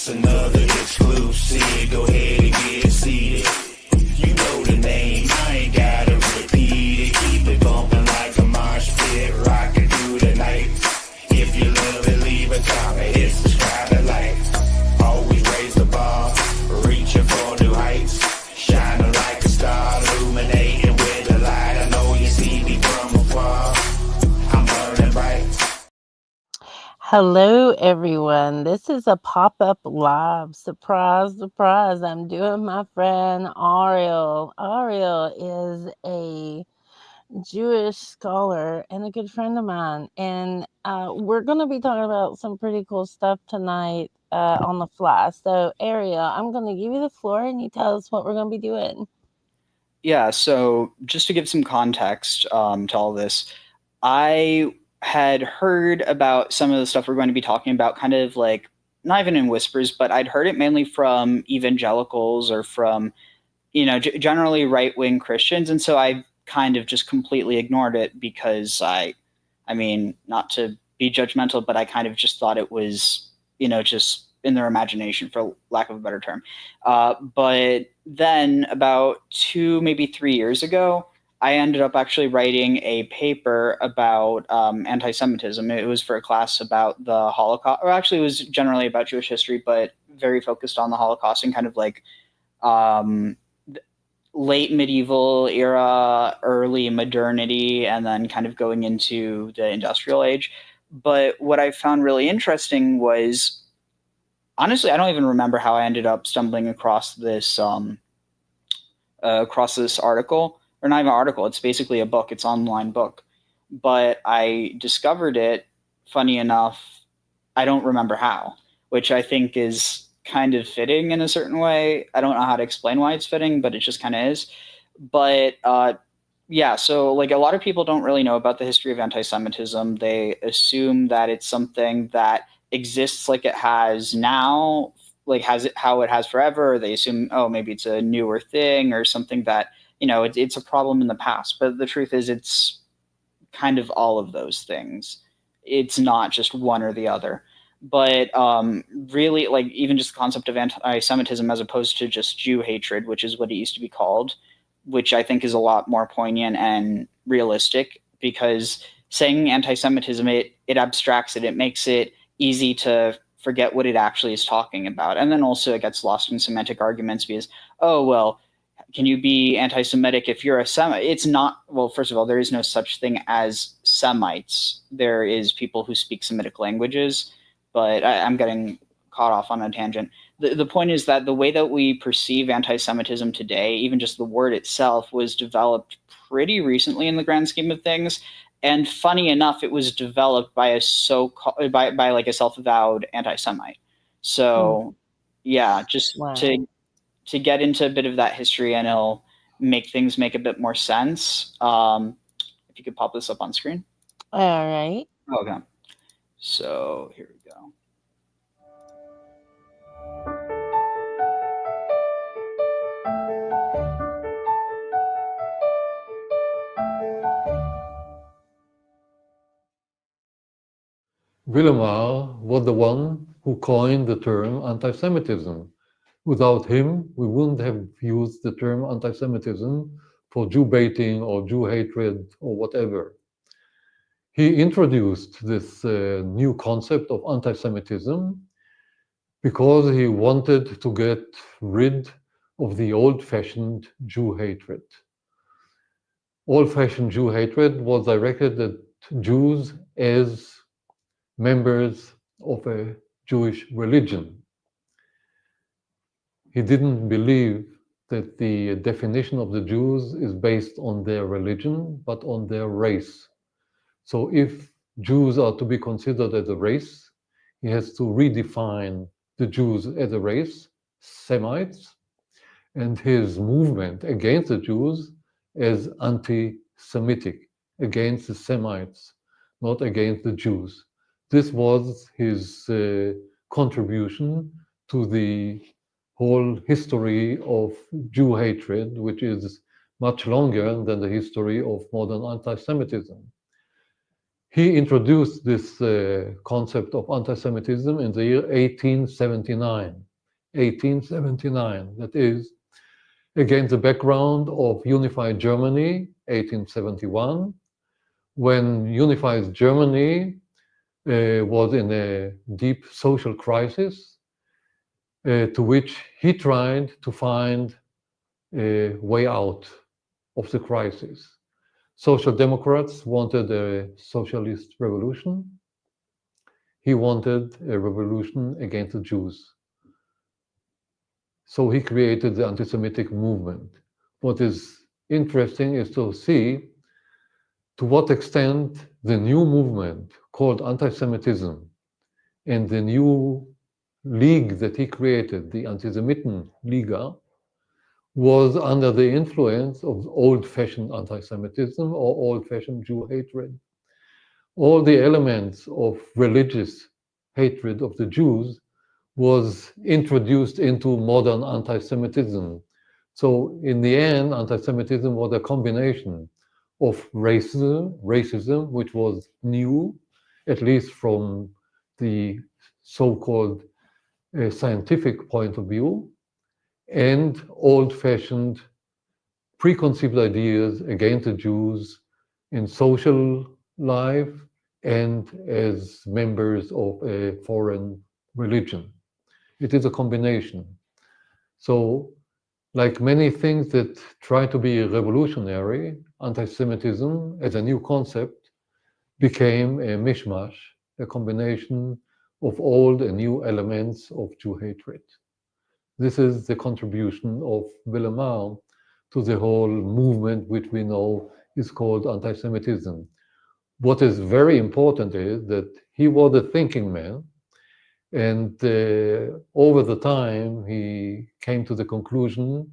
It's another exclusive. Go ahead and get seated. You know the name, I ain't gotta repeat it. Keep it bumping like a mosh pit, rocking through the night. If you love it, leave a comment, hit subscribe and like. Always raise the bar, reaching for new heights. Shining like a star, illuminating with the light. I know you see me from afar. I'm burning bright. Hello, everyone. This is a pop-up live. Surprise, surprise. I'm doing my friend Ariel. Ariel is a Jewish scholar and a good friend of mine. And we're going to be talking about some pretty cool stuff tonight on the fly. So, Ariel, I'm going to give you the floor and you tell us what we're going to be doing. Yeah, so just to give some context to all this, I had heard about some of the stuff we're going to be talking about kind of like, not even in whispers, but I'd heard it mainly from evangelicals or from, generally right-wing Christians. And so I kind of just completely ignored it because I mean, not to be judgmental, but I kind of just thought it was, just in their imagination, for lack of a better term. But then about 2, maybe 3 years ago, I ended up actually writing a paper about anti-Semitism. It was for a class about the Holocaust, or actually it was generally about Jewish history, but very focused on the Holocaust and kind of like late medieval era, early modernity, and then kind of going into the industrial age. But what I found really interesting was, honestly, I don't even remember how I ended up stumbling across this article, or not even article. It's basically a book. It's an online book. But I discovered it, funny enough, I don't remember how, which I think is kind of fitting in a certain way. I don't know how to explain why it's fitting, but it just kind of is. But yeah, so like a lot of people don't really know about the history of anti-Semitism. They assume that it's something that exists like it has now, like has it how it has forever. Or they assume, oh, maybe it's a newer thing or something that, it's a problem in the past. But the truth is it's kind of all of those things. It's not just one or the other. But really, like even just the concept of anti-Semitism as opposed to just Jew hatred, which is what it used to be called, which I think is a lot more poignant and realistic, because saying anti-Semitism, it abstracts it. It makes it easy to forget what it actually is talking about. And then also it gets lost in semantic arguments because, oh, well, can you be anti-Semitic if you're a Semite? It's not, well, first of all, there is no such thing as Semites. There is people who speak Semitic languages, but I'm getting caught off on a tangent. The point is that the way that we perceive anti-Semitism today, even just the word itself, was developed pretty recently in the grand scheme of things. And funny enough, it was developed by by like a self-avowed anti-Semite. So yeah, just Wow. to get into a bit of that history, and it'll make things make a bit more sense. If you could pop this up on screen. All right. Okay. So here we go. Willemar was the one who coined the term anti-Semitism. Without him, we wouldn't have used the term anti-Semitism for Jew baiting or Jew hatred or whatever. He introduced this new concept of anti-Semitism because he wanted to get rid of the old-fashioned Jew hatred. Old-fashioned Jew hatred was directed at Jews as members of a Jewish religion. He didn't believe that the definition of the Jews is based on their religion, but on their race. So if Jews are to be considered as a race, he has to redefine the Jews as a race, Semites, and his movement against the Jews as anti-Semitic, against the Semites, not against the Jews. This was his contribution to the whole history of Jew hatred, which is much longer than the history of modern anti-Semitism. he introduced this concept of anti-Semitism in the year 1879. 1879, that is, against the background of unified Germany, 1871, when unified Germany was in a deep social crisis, to which he tried to find a way out of the crisis. Social Democrats wanted a socialist revolution. He wanted a revolution against the Jews. So he created the anti-Semitic movement. What is interesting is to see to what extent the new movement called anti-Semitism and the new league that he created, the Antisemitenliga, was under the influence of old-fashioned anti-Semitism or old-fashioned Jew hatred. All the elements of religious hatred of the Jews was introduced into modern anti-Semitism. So in the end, anti-Semitism was a combination of racism, which was new, at least from the so-called scientific point of view, and old-fashioned preconceived ideas against the Jews in social life and as members of a foreign religion. It is a combination. So, like many things that try to be revolutionary, anti-Semitism as a new concept became a mishmash, a combination of old and new elements of Jew hatred. This is the contribution of Willemar to the whole movement, which we know is called anti-Semitism. What is very important is that he was a thinking man, and over the time he came to the conclusion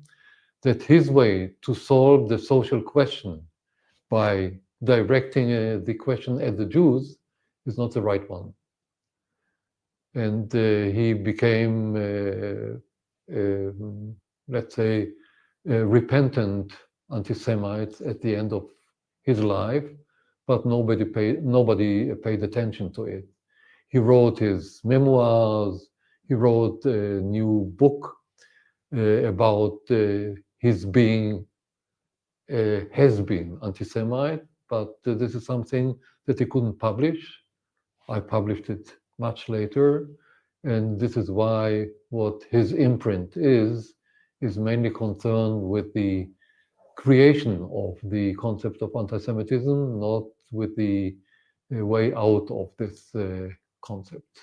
that his way to solve the social question by directing the question at the Jews is not the right one. And he became let's say, repentant anti-Semites at the end of his life, but nobody paid attention to it. He wrote his memoirs. He wrote a new book about his being has-been anti-Semite, but this is something that he couldn't publish. I published it much later. And this is why what his imprint is mainly concerned with the creation of the concept of anti-Semitism, not with the way out of this concept.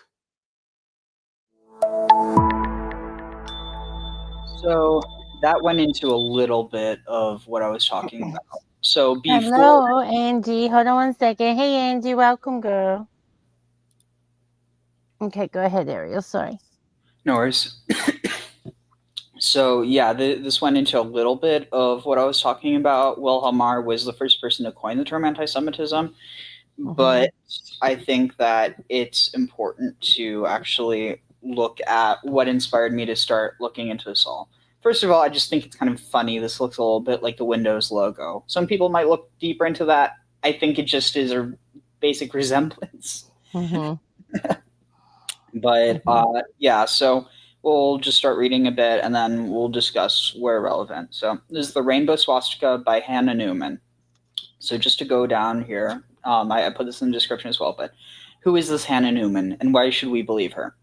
So that went into a little bit of what I was talking about. So before... Hello, Angie. Hold on one second. Hey, Angie. Welcome, girl. Okay, go ahead, Ariel. Sorry. No worries. So yeah, this went into a little bit of what I was talking about. Wilhelmar was the first person to coin the term anti-Semitism, but I think that it's important to actually look at what inspired me to start looking into this all. First of all, I just think it's kind of funny. This looks a little bit like the Windows logo. Some people might look deeper into that. I think it just is a basic resemblance. But yeah, so we'll just start reading a bit and then we'll discuss where relevant. So this is The Rainbow Swastika by Hannah Newman. So just to go down here, I put this in the description as well, but who is this Hannah Newman and why should we believe her?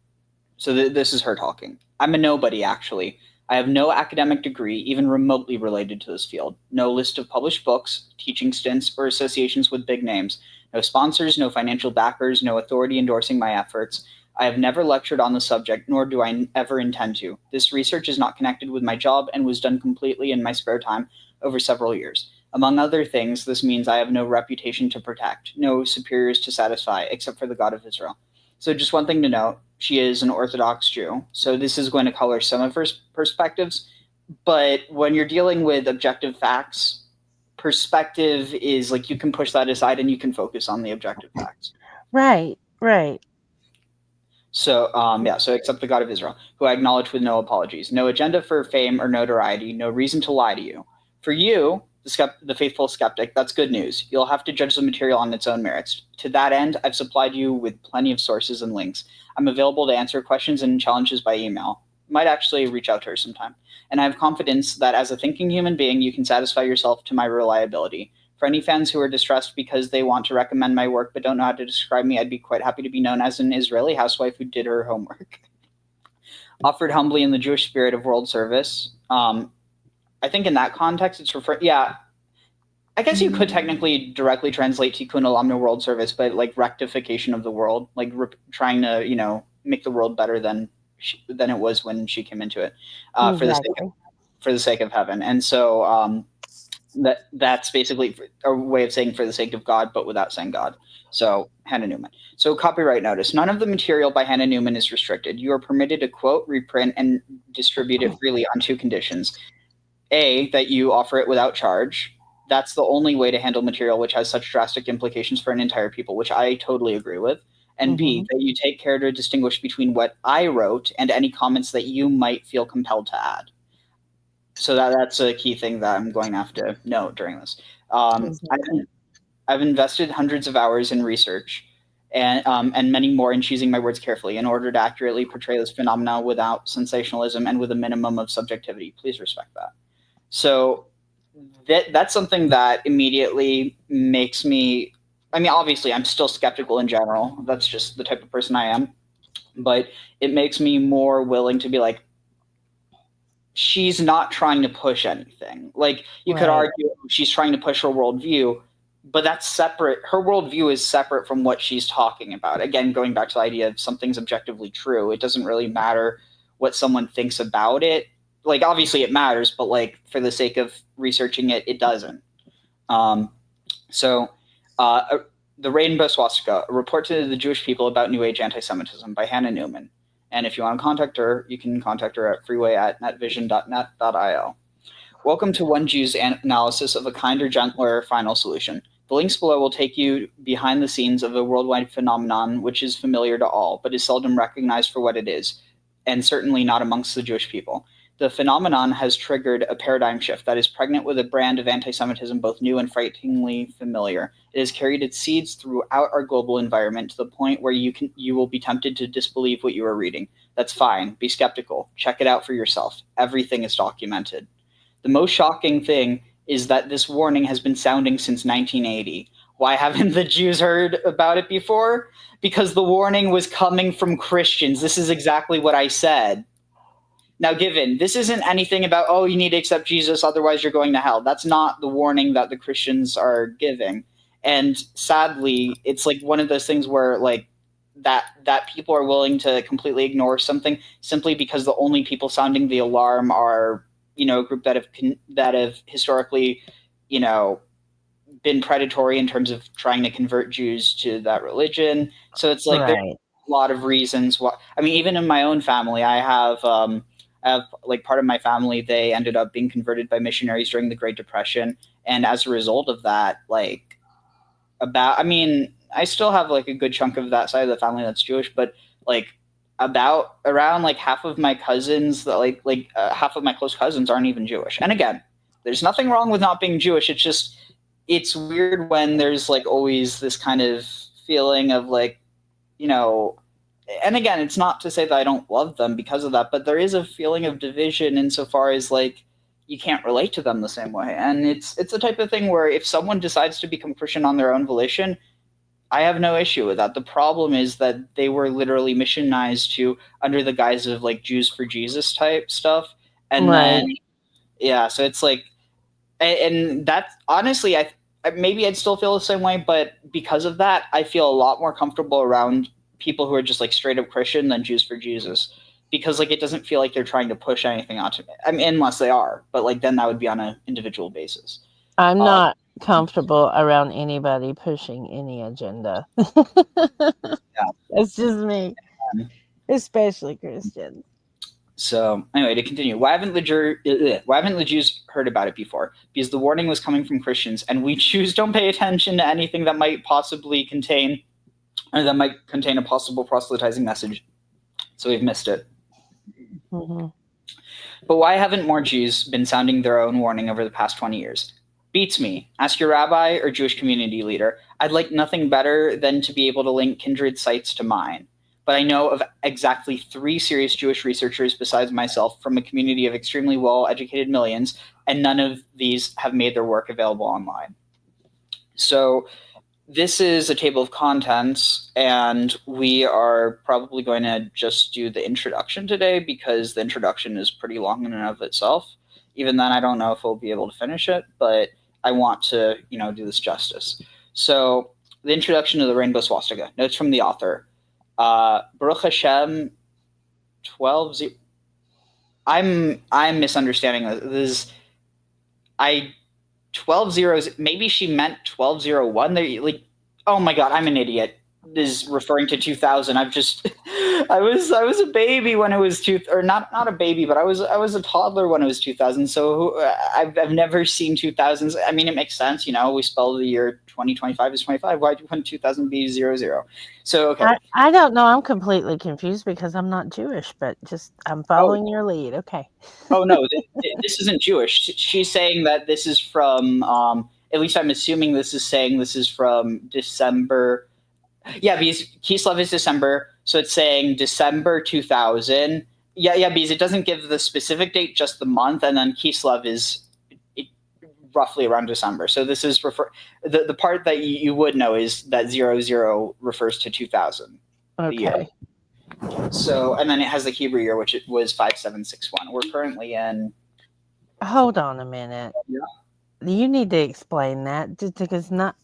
So this is her talking. I'm a nobody, actually. I have no academic degree, even remotely related to this field. No list of published books, teaching stints, or associations with big names. No sponsors, no financial backers, no authority endorsing my efforts. I have never lectured on the subject, nor do I ever intend to. This research is not connected with my job and was done completely in my spare time over several years. Among other things, this means I have no reputation to protect, no superiors to satisfy, except for the God of Israel. So just one thing to note, she is an Orthodox Jew, so this is going to color some of her perspectives, but when you're dealing with objective facts, perspective is like you can push that aside and you can focus on the objective facts. Right. So, so except the God of Israel, who I acknowledge with no apologies, no agenda for fame or notoriety, no reason to lie to you. For you, the faithful skeptic, that's good news. You'll have to judge the material on its own merits. To that end, I've supplied you with plenty of sources and links. I'm available to answer questions and challenges by email. Might actually reach out to her sometime. And I have confidence that as a thinking human being, you can satisfy yourself to my reliability. For any fans who are distressed because they want to recommend my work but don't know how to describe me, I'd be quite happy to be known as an Israeli housewife who did her homework. Offered humbly in the Jewish spirit of world service. I think in that context, it's I guess you could technically directly translate Tikkun Olam to world service, but like rectification of the world, like trying to, make the world better than it was when she came into it, Exactly. for the sake of heaven. And so that's basically a way of saying for the sake of God, but without saying God. So Hannah Newman. So copyright notice. None of the material by Hannah Newman is restricted. You are permitted to quote, reprint, and distribute it freely on two conditions. A, that you offer it without charge. That's the only way to handle material which has such drastic implications for an entire people, which I totally agree with. And B, that you take care to distinguish between what I wrote and any comments that you might feel compelled to add. So that's a key thing that I'm going to have to note during this. I've invested hundreds of hours in research and many more in choosing my words carefully in order to accurately portray this phenomena without sensationalism and with a minimum of subjectivity. Please respect that. So that's something that immediately makes me, obviously I'm still skeptical in general. That's just the type of person I am. But it makes me more willing to be like, she's not trying to push anything. Like you could argue she's trying to push her worldview, but that's separate. Her worldview is separate from what she's talking about. Again, going back to the idea of something's objectively true, it doesn't really matter what someone thinks about it. Like obviously it matters, but like for the sake of researching it, it doesn't. The Rainbow Swastika, a report to the Jewish people about New Age anti-Semitism by Hannah Newman. And if you want to contact her, you can contact her at freeway@netvision.net.io. Welcome to One Jew's analysis of a kinder, gentler final solution. The links below will take you behind the scenes of a worldwide phenomenon which is familiar to all, but is seldom recognized for what it is, and certainly not amongst the Jewish people. The phenomenon has triggered a paradigm shift that is pregnant with a brand of anti-Semitism both new and frighteningly familiar. It has carried its seeds throughout our global environment to the point where you will be tempted to disbelieve what you are reading. That's fine. Be skeptical. Check it out for yourself. Everything is documented. The most shocking thing is that this warning has been sounding since 1980. Why haven't the Jews heard about it before? Because the warning was coming from Christians. This is exactly what I said. Now, given this isn't anything about, oh, you need to accept Jesus, otherwise you're going to hell. That's not the warning that the Christians are giving. And sadly, it's like one of those things where like that people are willing to completely ignore something simply because the only people sounding the alarm are, a group that have historically, been predatory in terms of trying to convert Jews to that religion. So it's like there's a lot of reasons why. Even in my own family, I have like part of my family, they ended up being converted by missionaries during the Great Depression. And as a result of that, I still have like a good chunk of that side of the family that's Jewish, but like around like half of my cousins that half of my close cousins aren't even Jewish. And again, there's nothing wrong with not being Jewish. It's just, it's weird when there's like always this kind of feeling of like, and again, it's not to say that I don't love them because of that, but there is a feeling of division insofar as like you can't relate to them the same way. And it's the type of thing where if someone decides to become Christian on their own volition, I have no issue with that. The problem is that they were literally missionized to under the guise of like Jews for Jesus type stuff. And then, so it's like, and that's honestly, maybe I'd still feel the same way, but because of that, I feel a lot more comfortable around people who are just like straight up Christian than Jews for Jesus, because like it doesn't feel like they're trying to push anything onto me. Unless they are, but like then that would be on an individual basis. I'm not comfortable around anybody pushing any agenda. That's just me, especially Christians. So anyway, to continue, why haven't the Jews heard about it before? Because the warning was coming from Christians, and we Jews don't pay attention to anything that might possibly contain a possible proselytizing message. So we've missed it. Mm-hmm. But why haven't more Jews been sounding their own warning over the past 20 years? Beats me. Ask your rabbi or Jewish community leader. I'd like nothing better than to be able to link kindred sites to mine. But I know of exactly 3 serious Jewish researchers besides myself from a community of extremely well-educated millions, and none of these have made their work available online. So this is a table of contents, and we are probably going to just do the introduction today because the introduction is pretty long in and of itself. Even then, I don't know if we'll be able to finish it, but I want to, do this justice. So the introduction to the Rainbow Swastika, notes from the author. Baruch Hashem, 12. I'm misunderstanding this. 12 zeros. Maybe she meant 1201. Like, oh my God, I'm an idiot. Is referring to 2000. I was a baby when it was not a baby, but I was a toddler when it was 2000. So I've never seen 2000s. I mean, it makes sense. We spell the year 2025 as 25. Why wouldn't 2000 be 00? So okay. I don't know. I'm completely confused because I'm not Jewish, but I'm following your lead. Okay. Oh no, this isn't Jewish. She's saying that this is from. At least I'm assuming this is from December. Yeah, because Kislev is December, so it's saying December 2000. Yeah, because it doesn't give the specific date, just the month, and then Kislev is roughly around December. So this is the part that you would know is that 00 refers to 2000. Okay. So, and then it has the Hebrew year, which it was 5761. We're currently in. Hold on a minute. Yeah. You need to explain that because my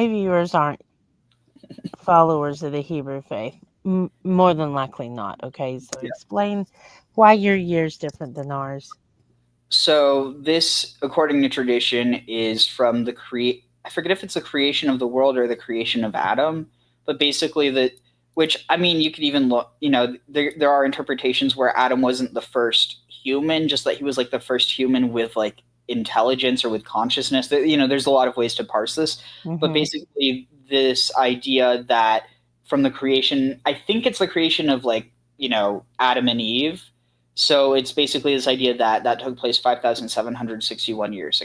viewers aren't followers of the Hebrew faith. More than likely not. Okay, so explain why your year's different than ours. So this, according to tradition, is from I forget if it's the creation of the world or the creation of Adam, but basically you could even look, there are interpretations where Adam wasn't the first human, just that he was like the first human with like intelligence or with consciousness. There's a lot of ways to parse this, but basically this idea that from the creation, I think it's the creation of Adam and Eve. So it's basically this idea that took place 5,761 years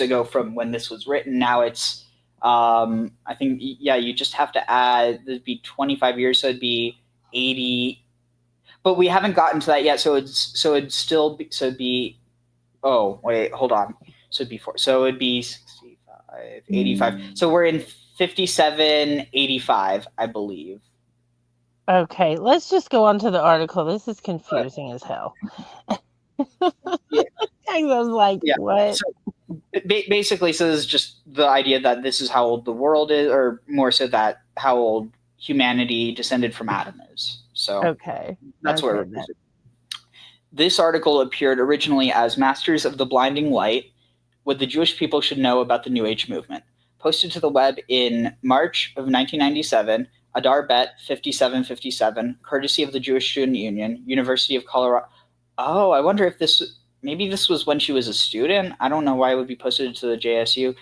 ago from when this was written. Now it's, I think, you just have to add, it'd be 25 years. So it'd be 80, but we haven't gotten to that yet. So it'd be, oh, wait, hold on. So it'd be 4. So it'd be 65, 85. So we're in 5785, I believe. Okay, let's just go on to the article. This is confusing as hell. Yeah. I was like, what? So basically, so this is just the idea that this is how old the world is, or more so that how old humanity descended from Adam is. So okay, that's where it is. This article appeared originally as Masters of the Blinding Light, What the Jewish People Should Know About the New Age Movement, posted to the web in March of 1997, Adar Bet 5757, courtesy of the Jewish Student Union, University of Colorado. Oh, I wonder if maybe this was when she was a student. I don't know why it would be posted to the JSU.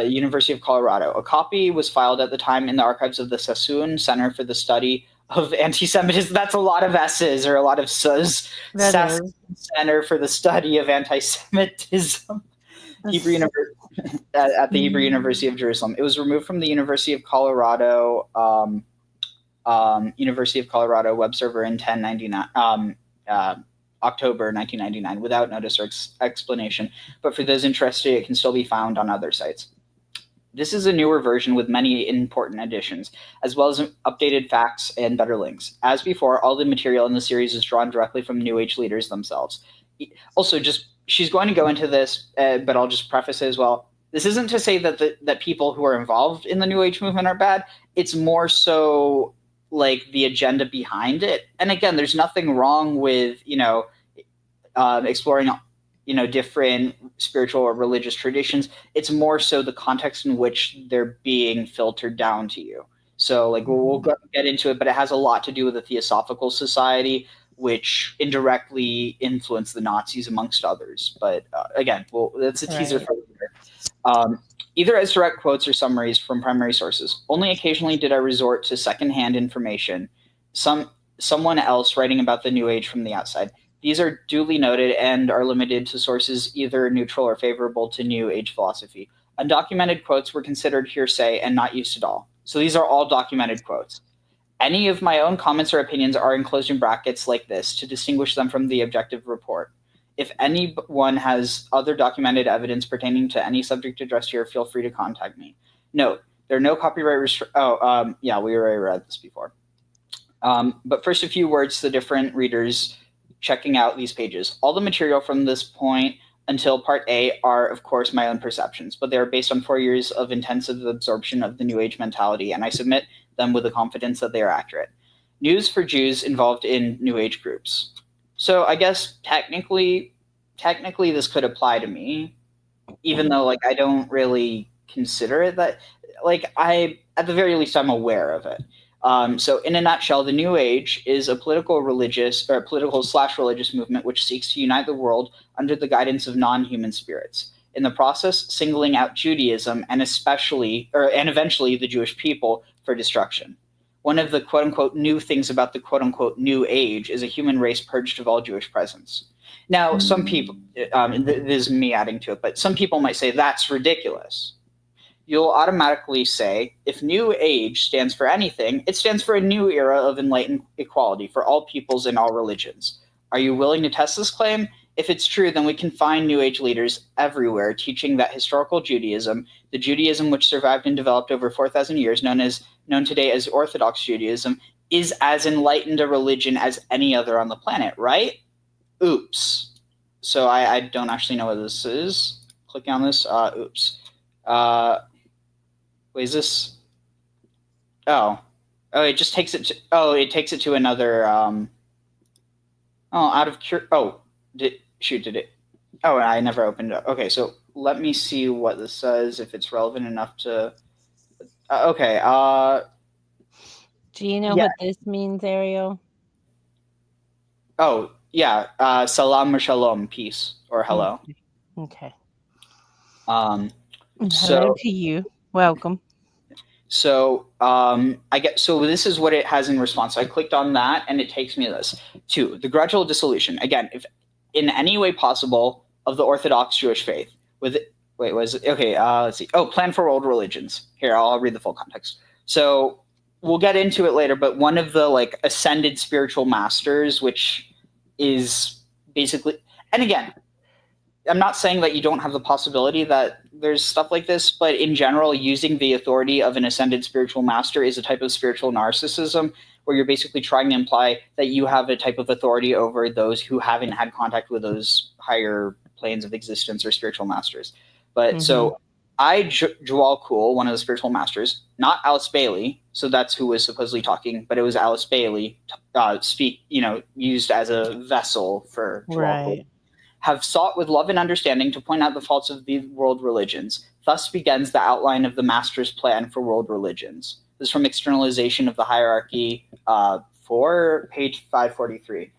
University of Colorado. A copy was filed at the time in the archives of the Sassoon Center for the Study of Anti-Semitism. That's a lot of S's or a lot of S's. Sassoon Center for the Study of Anti-Semitism. Hebrew University at the Hebrew University of Jerusalem. It was removed from the University of Colorado web server in October 1999 without notice or explanation. But for those interested, it can still be found on other sites. This is a newer version with many important additions, as well as updated facts and better links. As before, all the material in the series is drawn directly from New Age leaders themselves. Also, she's going to go into this, but I'll just preface it as well. This isn't to say that people who are involved in the New Age movement are bad. It's more so like the agenda behind it. And again, there's nothing wrong with, exploring, different spiritual or religious traditions. It's more so the context in which they're being filtered down to you. So we'll get into it, but it has a lot to do with the Theosophical Society, which indirectly influenced the Nazis amongst others. But again, that's a teaser for later. Either as direct quotes or summaries from primary sources. Only occasionally did I resort to secondhand information, someone else writing about the New Age from the outside. These are duly noted and are limited to sources either neutral or favorable to New Age philosophy. Undocumented quotes were considered hearsay and not used at all. So these are all documented quotes. Any of my own comments or opinions are enclosed in brackets like this to distinguish them from the objective report. If anyone has other documented evidence pertaining to any subject addressed here, feel free to contact me. Note, there are no copyright restrictions. Yeah, we already read this before. But first, a few words to the different readers checking out these pages. All the material from this point until part A are, of course, my own perceptions, but they are based on 4 years of intensive absorption of the New Age mentality, and I submit them with the confidence that they are accurate. News for Jews involved in New Age groups. So I guess technically this could apply to me, even though like I don't really consider it that, like at the very least I'm aware of it. So in a nutshell, the New Age is a political/religious movement which seeks to unite the world under the guidance of non-human spirits. In the process, singling out Judaism and eventually the Jewish people for destruction. One of the quote-unquote new things about the quote-unquote New Age is a human race purged of all Jewish presence. Now, some people, this is me adding to it, but some people might say that's ridiculous. You'll automatically say, if New Age stands for anything, it stands for a new era of enlightened equality for all peoples and all religions. Are you willing to test this claim? If it's true, then we can find New Age leaders everywhere teaching that historical Judaism, the Judaism which survived and developed over 4,000 years, known today as Orthodox Judaism, is as enlightened a religion as any other on the planet, right? Oops. So I don't actually know what this is. Clicking on this. Oops. Wait, is this? Oh, it just takes it to. Oh, it takes it to another. Did it? Oh, I never opened it up. Okay, so let me see what this says, if it's relevant enough to. Okay. Do you know what this means, Ariel? Oh, yeah. Salam shalom, peace or hello. Okay. So hello to you. Welcome. So this is what it has in response. So I clicked on that and it takes me to this. 2, the gradual dissolution. Again, if in any way possible of the Orthodox Jewish faith. Let's see. Oh, plan for world religions. Here, I'll read the full context. So we'll get into it later, but one of the like ascended spiritual masters, which is basically, and again, I'm not saying that you don't have the possibility that there's stuff like this, but in general, using the authority of an ascended spiritual master is a type of spiritual narcissism where you're basically trying to imply that you have a type of authority over those who haven't had contact with those higher planes of existence or spiritual masters. But so Joel Kuhl, one of the spiritual masters, not Alice Bailey, so that's who was supposedly talking, but it was Alice Bailey used as a vessel for Joel Kuhl, have sought with love and understanding to point out the faults of the world religions. Thus begins the outline of the master's plan for world religions. This is from Externalization of the Hierarchy 4, page 543.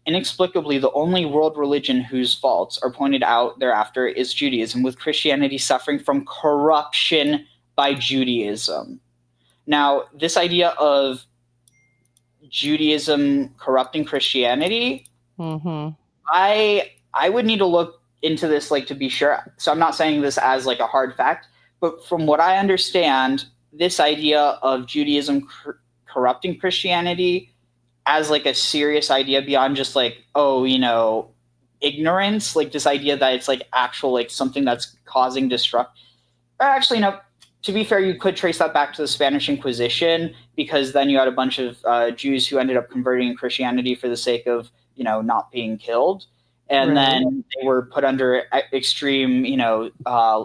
Inexplicably, the only world religion whose faults are pointed out thereafter is Judaism, with Christianity suffering from corruption by Judaism. Now, this idea of Judaism corrupting Christianity, I would need to look into this like to be sure. So I'm not saying this as like a hard fact, but from what I understand, this idea of Judaism corrupting Christianity as like a serious idea beyond just like, ignorance, like this idea that it's like actual, like something that's causing destruction. Actually, no, to be fair, you could trace that back to the Spanish Inquisition, because then you had a bunch of Jews who ended up converting to Christianity for the sake of, not being killed. And then they were put under extreme,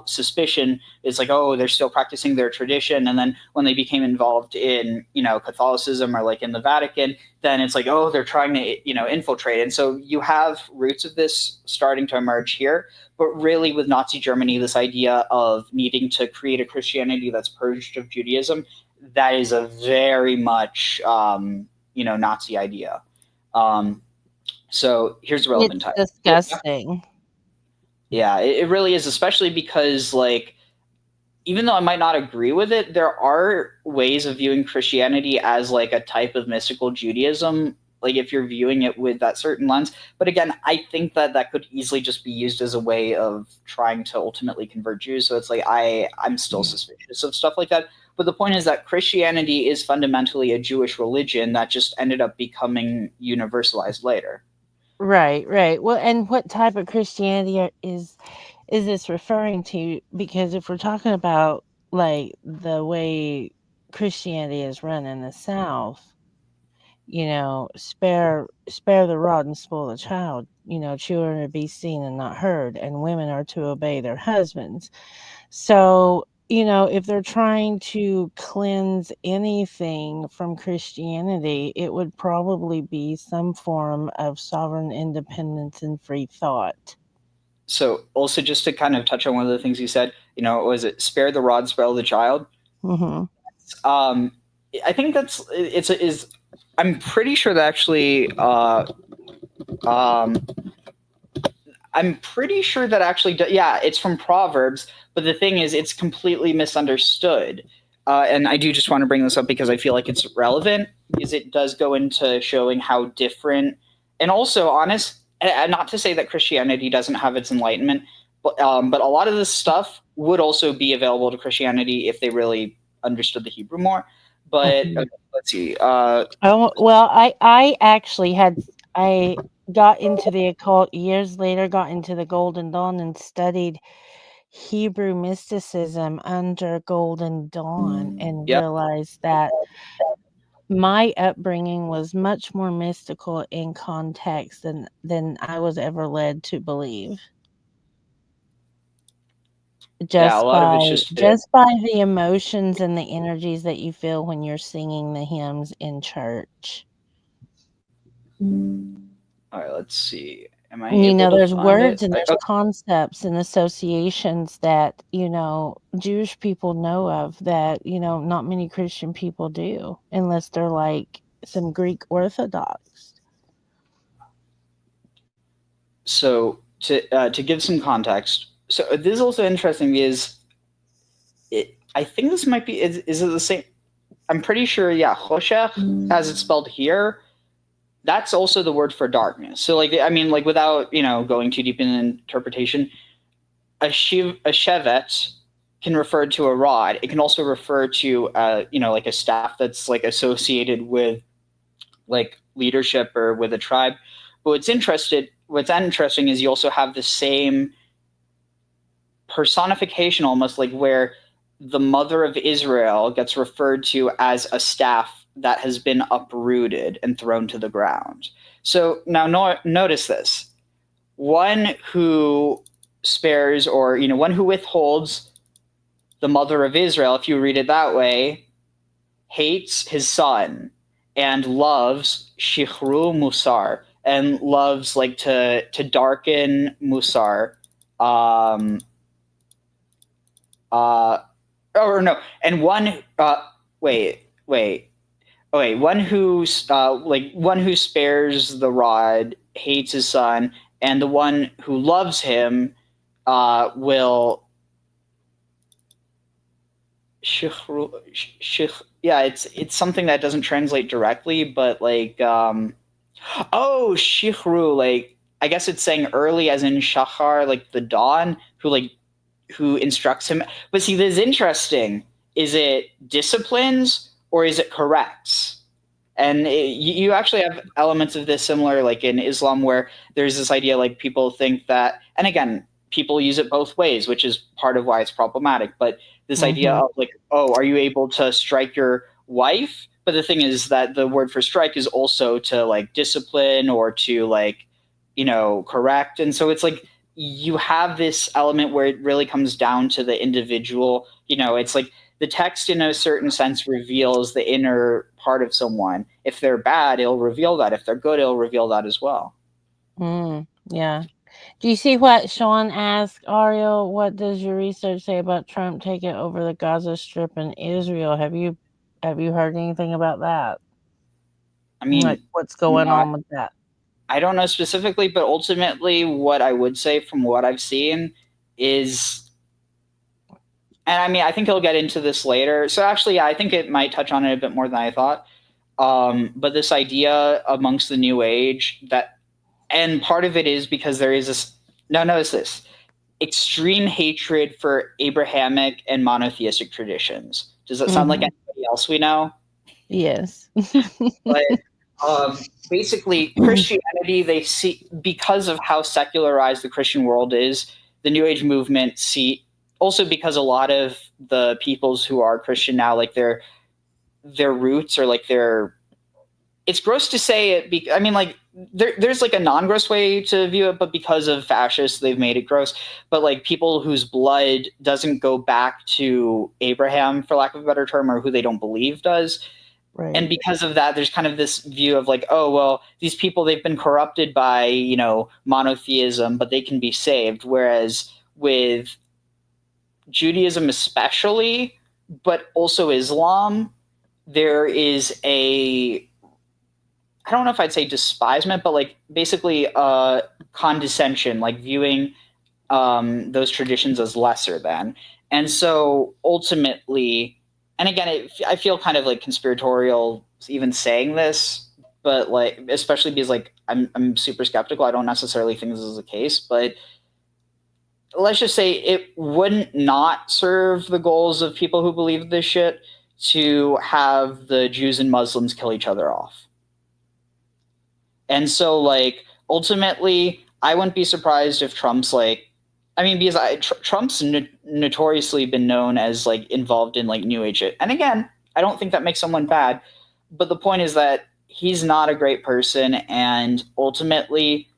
suspicion. It's like, oh, they're still practicing their tradition. And then when they became involved in, Catholicism or like in the Vatican, then it's like, oh, they're trying to, infiltrate. And so you have roots of this starting to emerge here. But really with Nazi Germany, this idea of needing to create a Christianity that's purged of Judaism, that is a very much, Nazi idea. So here's the relevant type. It's disgusting. Yeah, it really is, especially because, like, even though I might not agree with it, there are ways of viewing Christianity as, like, a type of mystical Judaism, like if you're viewing it with that certain lens. But again, I think that could easily just be used as a way of trying to ultimately convert Jews. So it's like I'm still suspicious of stuff like that. But the point is that Christianity is fundamentally a Jewish religion that just ended up becoming universalized later. Right, right. Well, and what type of Christianity is this referring to? Because if we're talking about like the way Christianity is run in the South, spare the rod and spoil the child. Children are to be seen and not heard, and women are to obey their husbands. So, if they're trying to cleanse anything from Christianity, it would probably be some form of sovereign independence and free thought. So also just to kind of touch on one of the things you said, was it spare the rod, spoil the child? Mm-hmm. I think I'm pretty sure that actually, I'm pretty sure that actually, yeah, it's from Proverbs, but the thing is, it's completely misunderstood. And I do just want to bring this up because I feel like it's relevant, because it does go into showing how different, and also not to say that Christianity doesn't have its enlightenment, but a lot of this stuff would also be available to Christianity if they really understood the Hebrew more. But let's see. Oh, well, I actually I got into the occult years later, got into the Golden Dawn and studied Hebrew mysticism under Golden Dawn, and Yep. realized that my upbringing was much more mystical in context than I was ever led to believe. Yeah, a lot of it's Just by the emotions and the energies that you feel when you're singing the hymns in church. All right, let's see. Am I able to There's find words it? and there's concepts and associations that, Jewish people know of that, not many Christian people do, unless they're like some Greek Orthodox. So to give some context, so this is also interesting because I think this might be, is it the same? I'm pretty sure, yeah, choshech, as it's spelled here, that's also the word for darkness. So without, going too deep in interpretation, a shevet can refer to a rod. It can also refer to, like a staff that's like associated with like leadership or with a tribe. But what's interesting is you also have the same personification, almost like where the mother of Israel gets referred to as a staff that has been uprooted and thrown to the ground. So now notice this. One who spares, or one who withholds the mother of Israel, if you read it that way, hates his son and loves shichru musar, and loves like to darken musar. Or no, and one one who spares the rod hates his son, and the one who loves him will yeah, it's something that doesn't translate directly, but like shichru, like I guess it's saying early, as in shachar, like the dawn, who instructs him. But see, this is interesting. Is it disciplines or is it corrects? And you actually have elements of this similar, like in Islam, where there's this idea, like people think that, and again, people use it both ways, which is part of why it's problematic. But this idea of like, oh, are you able to strike your wife? But the thing is that the word for strike is also to like discipline or to like, correct. And so it's like, you have this element where it really comes down to the individual. It's like the text in a certain sense reveals the inner part of someone. If they're bad, it'll reveal that. If they're good, it'll reveal that as well. Yeah. Do you see what Sean asked, Ariel? What does your research say about Trump taking over the Gaza Strip in Israel? Have you heard anything about that? I mean, like what's going on with that? I don't know specifically, but ultimately what I would say from what I've seen is, and I mean, I think he'll get into this later. So actually, yeah, I think it might touch on it a bit more than I thought. But this idea amongst the New Age that, and part of it is because there is this, now notice this, extreme hatred for Abrahamic and monotheistic traditions. Does that sound like anybody else we know? Yes. But basically, Christianity, they see, because of how secularized the Christian world is, the New Age movement also because a lot of the peoples who are Christian now, like their roots or like it's gross to say it. I mean, like there's like a non-gross way to view it, but because of fascists, they've made it gross. But like people whose blood doesn't go back to Abraham, for lack of a better term, or who they don't believe does. Right. And because of that, there's kind of this view of like, oh, well, these people, they've been corrupted by, monotheism, but they can be saved. Whereas with Judaism especially, but also Islam, there is I don't know if I'd say despisement, but like basically condescension, like viewing those traditions as lesser than. And so ultimately, and again, I feel kind of like conspiratorial even saying this, but like, especially because like I'm super skeptical. I don't necessarily think this is the case, but let's just say it wouldn't not serve the goals of people who believe this shit to have the Jews and Muslims kill each other off. And so like, ultimately, I wouldn't be surprised if Trump's like, I mean, because Trump's notoriously been known as like involved in like New Age shit. And again, I don't think that makes someone bad, but the point is that he's not a great person. And ultimately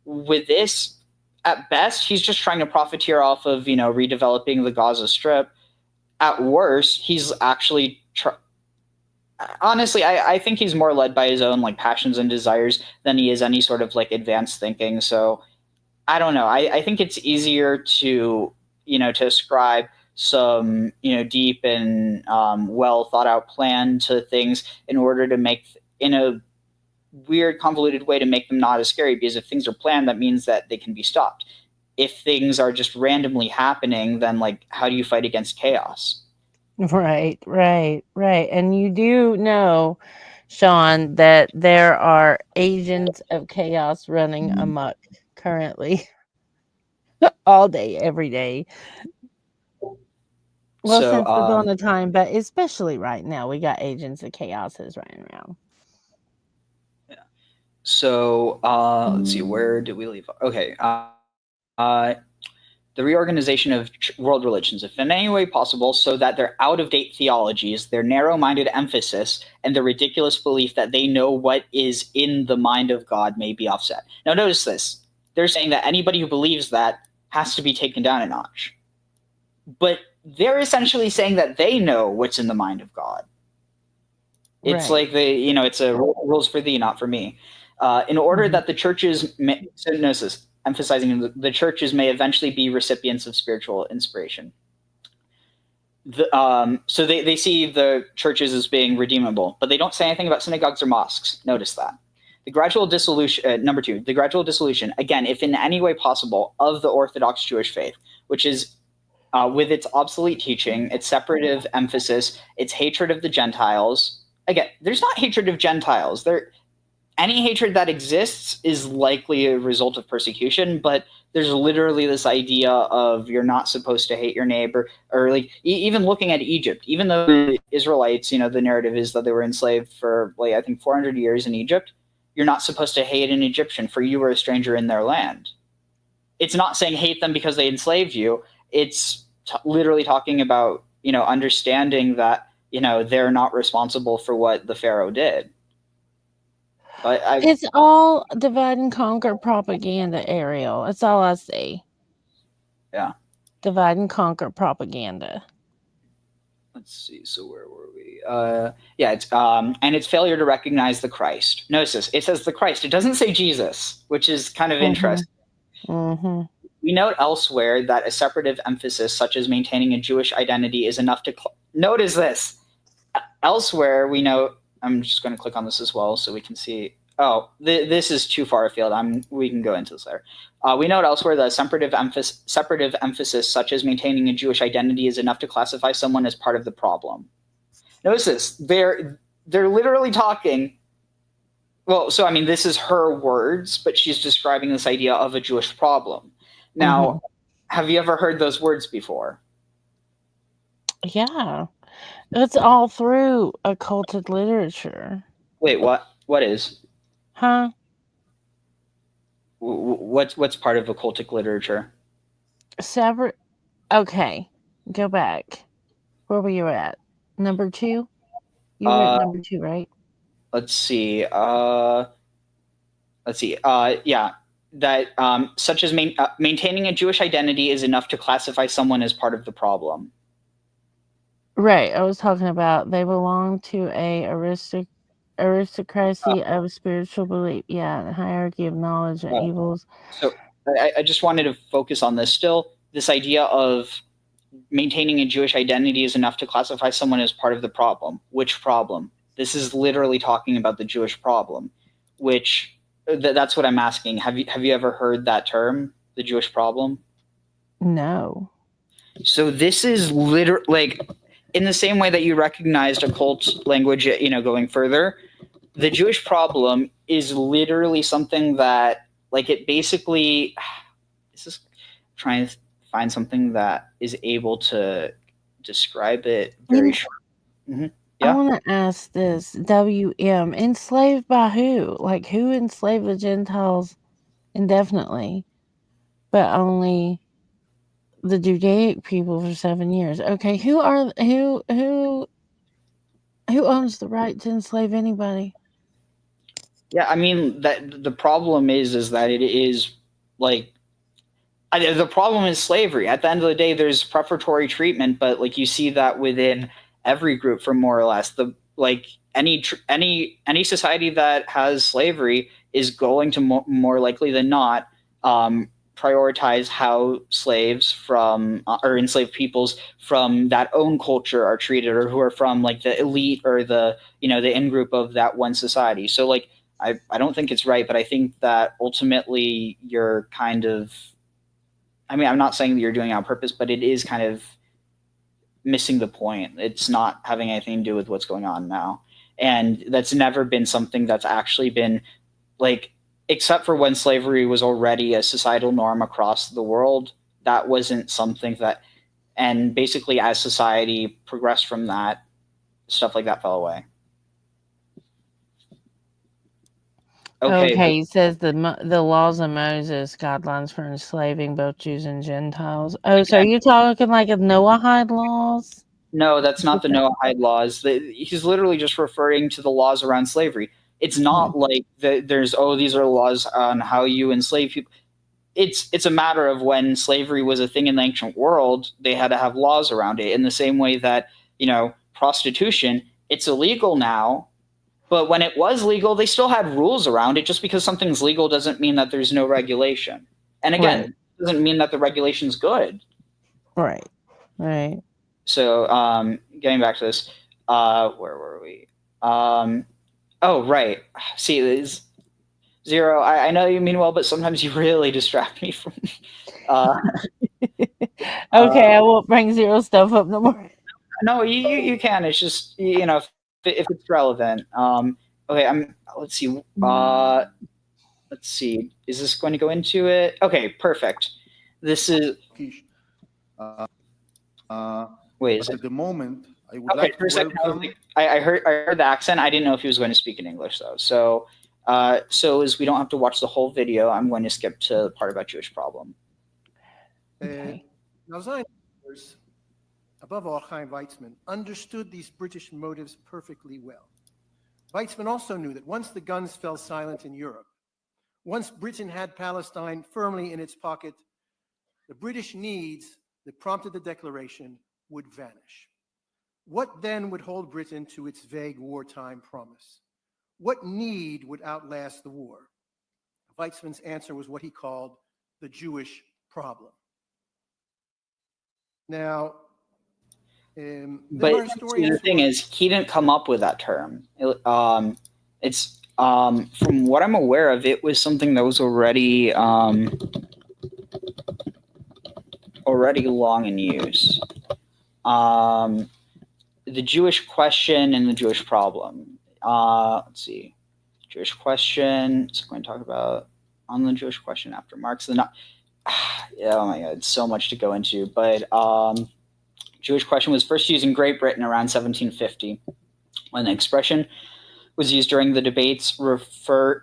with this, at best, he's just trying to profiteer off of, redeveloping the Gaza Strip. At worst, he's actually honestly, I think he's more led by his own like passions and desires than he is any sort of like advanced thinking. So I don't know. I think it's easier to, to ascribe some, deep and well thought out plan to things in order to make, in a weird, convoluted way, to make them not as scary. Because if things are planned, that means that they can be stopped. If things are just randomly happening, then like, how do you fight against chaos? Right. And you do know, Sean, that there are agents of chaos running amok currently all day, every day. Well, So, since the dawn of time, but especially right now, we got agents of chaos running around. Yeah. So, let's see, where did we leave? Okay. The reorganization of world religions, if in any way possible, so that their out-of-date theologies, their narrow-minded emphasis, and the ridiculous belief that they know what is in the mind of God may be offset. Now, notice this. They're saying that anybody who believes that has to be taken down a notch. But they're essentially saying that they know what's in the mind of God. It's like it's a rules for thee, not for me. In order that the churches, emphasizing the churches may eventually be recipients of spiritual inspiration. So they see the churches as being redeemable, but they don't say anything about synagogues or mosques. Notice that. The gradual dissolution, number 2, the gradual dissolution, again, if in any way possible, of the Orthodox Jewish faith, which is with its obsolete teaching, its separative emphasis, its hatred of the Gentiles. Again, there's not hatred of Gentiles. Any hatred that exists is likely a result of persecution, but there's literally this idea of you're not supposed to hate your neighbor, or like even looking at Egypt, even though the Israelites, the narrative is that they were enslaved for like, I think 400 years in Egypt. You're not supposed to hate an Egyptian, for you were a stranger in their land. It's not saying hate them because they enslaved you. It's literally talking about, understanding that, they're not responsible for what the Pharaoh did. But it's all divide and conquer propaganda, Ariel. That's all I say. Yeah. Divide and conquer propaganda. Let's see. So where were we? It's and its failure to recognize the Christ. Notice this. It says the Christ. It doesn't say Jesus, which is kind of interesting. Mm-hmm. We note elsewhere that a separative emphasis, such as maintaining a Jewish identity, is enough to notice this. Elsewhere, we note. I'm just going to click on this as well so we can see. Oh, this is too far afield. We can go into this later. We note elsewhere that a separative emphasis, such as maintaining a Jewish identity, is enough to classify someone as part of the problem. Notice this. they're literally talking. Well, so I mean, this is her words, but she's describing this idea of a Jewish problem. Now, have you ever heard those words before? Yeah. It's all through occulted literature. Wait, what? What is? Huh? What's part of occultic literature? Separate. Okay. Go back. Where were you at? Number 2? You were at number 2, right? Let's see. Yeah, that such as maintaining a Jewish identity is enough to classify someone as part of the problem. Right. I was talking about they belong to a aristocracy of spiritual belief. Yeah, the hierarchy of knowledge and evils. So I just wanted to focus on this still. This idea of maintaining a Jewish identity is enough to classify someone as part of the problem. Which problem? This is literally talking about the Jewish problem, which that's what I'm asking. Have you ever heard that term, the Jewish problem? No. So this is literally like in the same way that you recognized occult language, going further, the Jewish problem is literally something that, like, it basically, this is trying to find something that is able to describe it very short. Mm-hmm. Yeah. I want to ask this, WM, enslaved by who? Like, who enslaved the Gentiles indefinitely, but only the Judaic people for 7 years? Okay, who owns the right to enslave anybody? Yeah, I mean, that the problem is that it is like, the problem is slavery. At the end of the day, there's preparatory treatment, but like you see that within every group, for more or less. Any society that has slavery is going to more likely than not prioritize how slaves from or enslaved peoples from that own culture are treated, or who are from like the elite or the the in group of that one society. So like I don't think it's right, but I think that ultimately you're kind of, I mean, I'm not saying that you're doing it on purpose, but it is kind of missing the point. It's not having anything to do with what's going on now. And that's never been something that's actually been like, except for when slavery was already a societal norm across the world, that wasn't something that, and basically as society progressed from that, stuff like that fell away. Okay, he says the laws of Moses, guidelines for enslaving both Jews and Gentiles. Oh, so are you talking like of Noahide laws? No, that's not the Noahide laws. He's literally just referring to the laws around slavery. It's not like there's, these are laws on how you enslave people. It's a matter of when slavery was a thing in the ancient world, they had to have laws around it. In the same way that, prostitution, it's illegal now. But when it was legal, they still had rules around it. Just because something's legal doesn't mean that there's no regulation. And again, it doesn't mean that the regulation's good. Right. Right. So getting back to this, where were we? Oh, right. See, Zero, I know you mean well, but sometimes you really distract me from... Okay, I won't bring Zero stuff up no more. No, you can. It's just, if it's relevant. Okay, let's see. Let's see. Is this going to go into it? Okay, perfect. This is. Wait, is it? At the moment, I would like to welcome. I heard the accent. I didn't know if he was going to speak in English though. So as we don't have to watch the whole video, I'm going to skip to the part about Jewish problem. Okay. Now, Zionism, above all, Chaim Weizmann, understood these British motives perfectly well. Weizmann also knew that once the guns fell silent in Europe, once Britain had Palestine firmly in its pocket, the British needs that prompted the declaration would vanish. What then would hold Britain to its vague wartime promise? What need would outlast the war? Weizmann's answer was what he called the Jewish problem. Now, but the thing is, he didn't come up with that term. It's from what I'm aware of, it was something that was already long in use. The Jewish question and the Jewish problem. Let's see. Jewish question. So we're going to talk about on the Jewish question after Marx. Oh my God, so much to go into. But Jewish question was first used in Great Britain around 1750, when the expression was used during the debates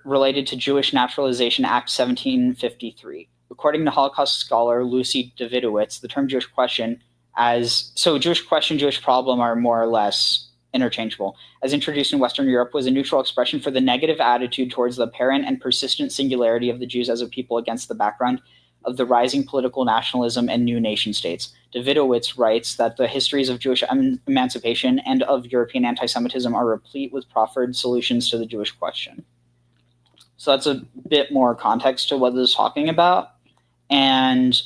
related to Jewish Naturalization Act 1753. According to Holocaust scholar Lucy Davidowitz, the term Jewish question Jewish question, Jewish problem are more or less interchangeable. As introduced in Western Europe, was a neutral expression for the negative attitude towards the apparent and persistent singularity of the Jews as a people against the background of the rising political nationalism and new nation states. Davidowitz writes that the histories of Jewish emancipation and of European anti-Semitism are replete with proffered solutions to the Jewish question. So that's a bit more context to what this is talking about. And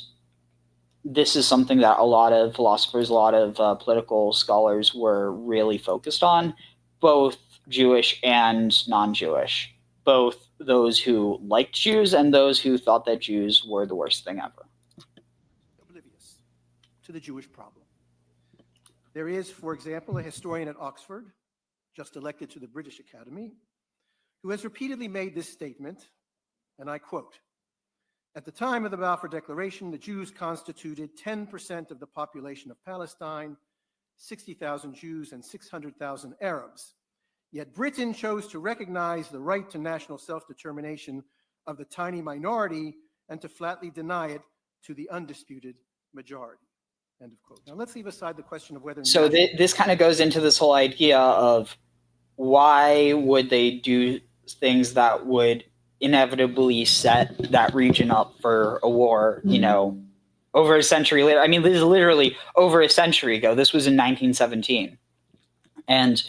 this is something that a lot of philosophers, a lot of political scholars were really focused on, both Jewish and non-Jewish, both those who liked Jews and those who thought that Jews were the worst thing ever. Oblivious to the Jewish problem. There is, for example, a historian at Oxford, just elected to the British Academy, who has repeatedly made this statement, and I quote, "At the time of the Balfour Declaration, the Jews constituted 10% of the population of Palestine, 60,000 Jews and 600,000 Arabs. Yet Britain chose to recognize the right to national self-determination of the tiny minority and to flatly deny it to the undisputed majority." End of quote. Now let's leave aside the question of whether... So this kind of goes into this whole idea of why would they do things that would inevitably set that region up for a war, over a century later. I mean, this is literally over a century ago. This was in 1917. And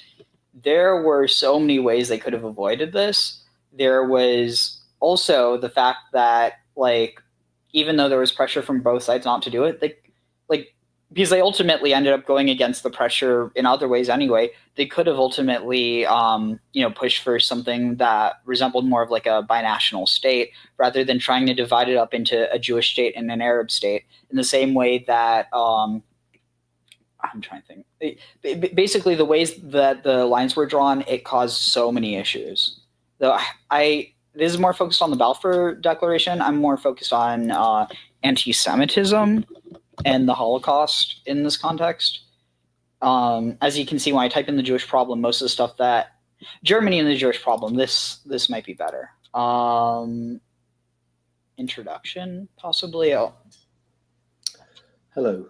there were so many ways they could have avoided this. There was also the fact that, even though there was pressure from both sides not to do it, because they ultimately ended up going against the pressure in other ways anyway, they could have ultimately, pushed for something that resembled more of like a binational state rather than trying to divide it up into a Jewish state and an Arab state in the same way that, I'm trying to think. Basically, the ways that the lines were drawn, it caused so many issues. Though this is more focused on the Balfour Declaration. I'm more focused on anti-Semitism and the Holocaust in this context. As you can see, when I type in the Jewish problem, most of the stuff that Germany and the Jewish problem, this might be better. Introduction, possibly. Oh. Hello.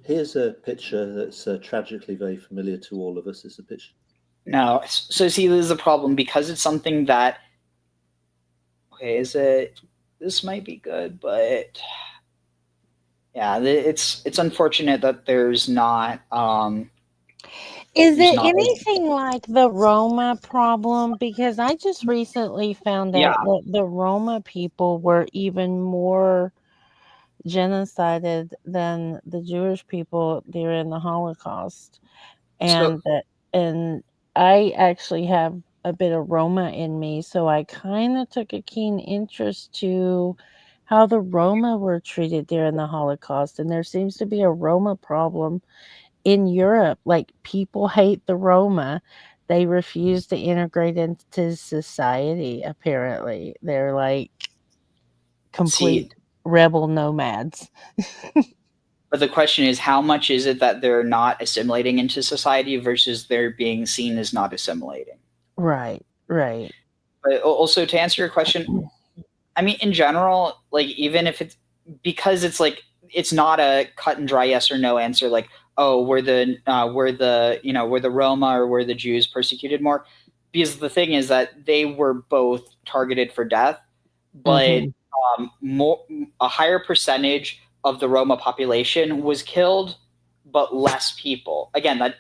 Here's a picture that's tragically very familiar to all of us. It's a picture. No, so see, this is a problem because it's something that. Okay, this might be good, but. Yeah, it's unfortunate that there's not. Is it anything like the Roma problem? Because I just recently found out that the Roma people were even more genocided than the Jewish people during the Holocaust, and I actually have a bit of Roma in me, so I kind of took a keen interest to how the Roma were treated during the Holocaust, and there seems to be a Roma problem in Europe. Like, people hate the Roma. They refuse to integrate into society, apparently. They're like complete rebel nomads. But the question is, how much is it that they're not assimilating into society versus they're being seen as not assimilating? Right. But also, to answer your question, I mean, in general, even if it's because it's not a cut and dry yes or no answer, were the Roma or were the Jews persecuted more? Because the thing is that they were both targeted for death, but a higher percentage of the Roma population was killed, but less people. Again, that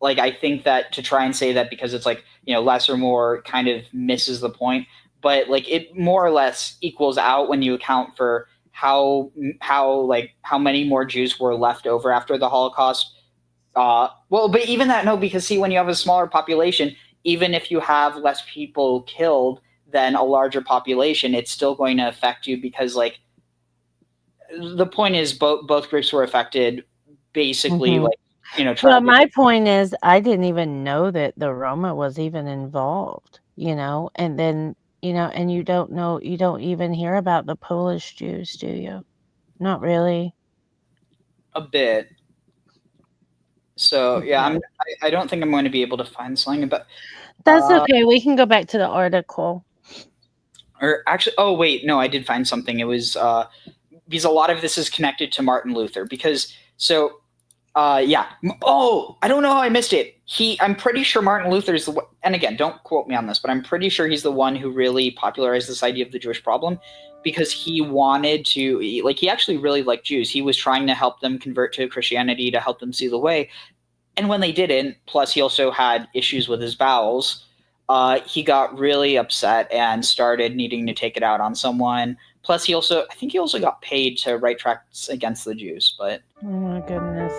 I think that to try and say that because it's less or more kind of misses the point. But it more or less equals out when you account for how many more Jews were left over after the Holocaust. But even that, no, because see, when you have a smaller population, even if you have less people killed than a larger population, it's still going to affect you because the point is both groups were affected basically Well, my point is, I didn't even know that the Roma was even involved, and then, and you don't even hear about the Polish Jews, do you? Not really. A bit. So yeah, Okay. I don't think I'm going to be able to find something about. That's okay. We can go back to the article. Or actually, oh wait, no, I did find something. It was because a lot of this is connected to Martin Luther. Yeah. Oh, I don't know how I missed it. I'm pretty sure Martin Luther's and again, don't quote me on this, but I'm pretty sure he's the one who really popularized this idea of the Jewish problem, because he wanted to, he actually really liked Jews. He was trying to help them convert to Christianity, to help them see the way. And when they didn't, plus he also had issues with his bowels, he got really upset and started needing to take it out on someone. Plus, I think he also got paid to write tracts against the Jews. But oh my goodness.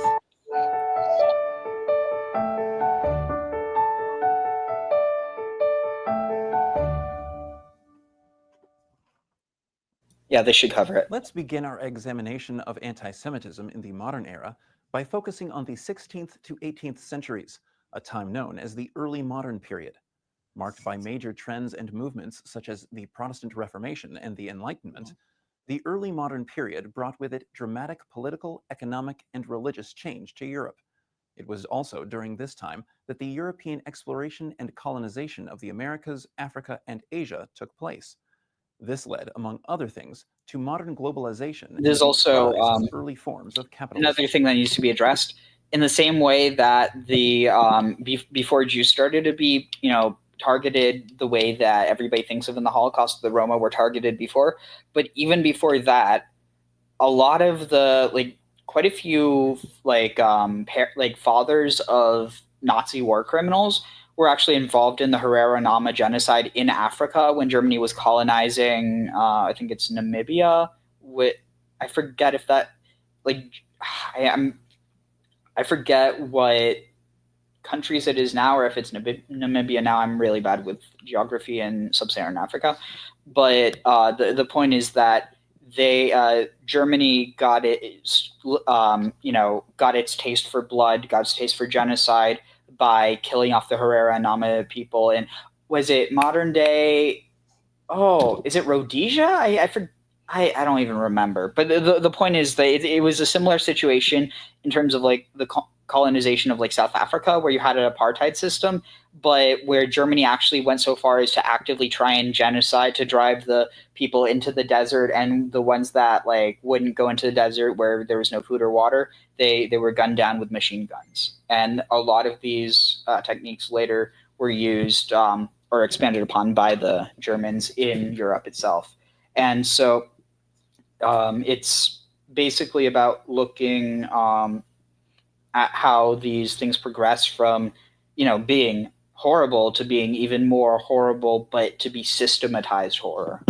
yeah, this should cover it. Let's begin our examination of anti-Semitism in the modern era by focusing on the 16th to 18th centuries, a time known as the early modern period. Marked by major trends and movements such as the Protestant Reformation and the Enlightenment, the early modern period brought with it dramatic political, economic, and religious change to Europe. It was also during this time that the European exploration and colonization of the Americas, Africa, and Asia took place. This led, among other things, to modern globalization. There's also early forms of capitalism. Another thing that needs to be addressed. In the same way that the before Jews started to be, targeted the way that everybody thinks of in the Holocaust, the Roma were targeted before. But even before that, a lot of quite a few fathers of Nazi war criminals were actually involved in the Harera-Nama genocide in Africa when Germany was colonizing, I think it's Namibia. I forget if that, I forget what countries it is now, or if it's Namibia now. I'm really bad with geography in sub-Saharan Africa. But the point is that Germany got its taste for blood, got its taste for genocide by killing off the Harera and Nama people. And was it modern day? Oh, is it Rhodesia? I don't even remember. But the point is that it was a similar situation in terms of the colonization of South Africa, where you had an apartheid system, but where Germany actually went so far as to actively try and genocide, to drive the people into the desert, and the ones that wouldn't go into the desert where there was no food or water, they were gunned down with machine guns. And a lot of these techniques later were used or expanded upon by the Germans in Europe itself. And so it's basically about looking at how these things progress from, being horrible to being even more horrible, but to be systematized horror.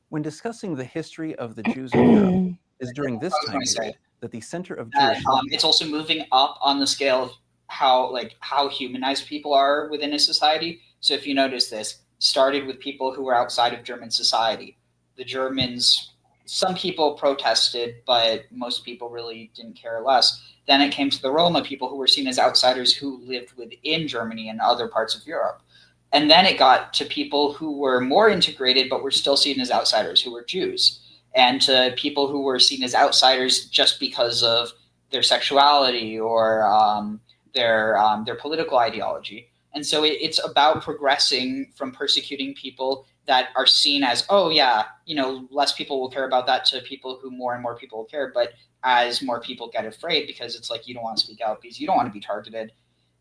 When discussing the history of the Jews in Europe, is during this time period that the center of Jewish life. It's also moving up on the scale of how humanized people are within a society. So if you notice this, started with people who were outside of German society. The Germans, some people protested, but most people really didn't care less. Then it came to the Roma, people who were seen as outsiders who lived within Germany and other parts of Europe. And then it got to people who were more integrated, but were still seen as outsiders, who were Jews. And to people who were seen as outsiders just because of their sexuality or their political ideology. And so it's about progressing from persecuting people that are seen as, oh yeah, less people will care about that, to people who more and more people will care. But as more people get afraid, because it's you don't want to speak out because you don't want to be targeted,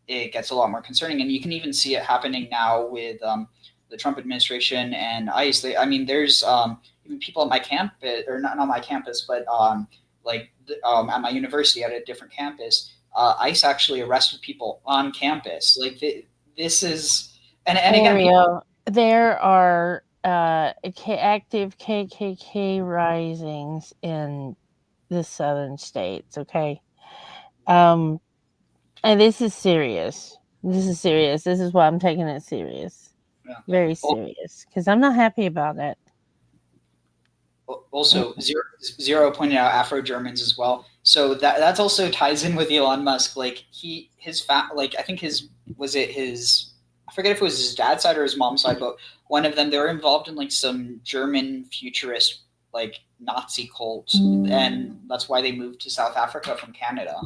it gets a lot more concerning. And you can even see it happening now with the Trump administration and ICE. There's even people at my campus, or not my campus, but at my university at a different campus, ICE actually arrested people on campus. This is, and again, there are active KKK risings in the southern states. Okay, and this is serious. This is why I'm taking it serious. Yeah. Very serious, because I'm not happy about it. Also, Zero pointed out Afro-Germans as well. So that's also ties in with Elon Musk. Like I think I forget if it was his dad's side or his mom's side, but one of them, they were involved in like some German futurist like Nazi cult, and that's why they moved to South Africa from Canada.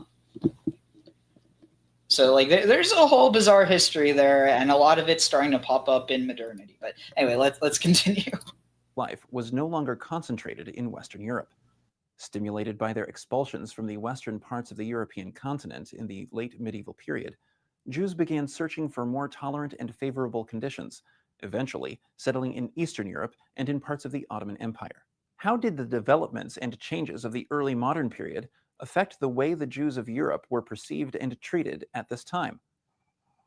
So like there's a whole bizarre history there, and a lot of it's starting to pop up in modernity. But anyway, let's continue. Life was no longer concentrated in Western Europe. Stimulated by their expulsions from the western parts of the European continent in the late medieval period, Jews began searching for more tolerant and favorable conditions, eventually settling in Eastern Europe and in parts of the Ottoman Empire. How did the developments and changes of the early modern period affect the way the Jews of Europe were perceived and treated at this time?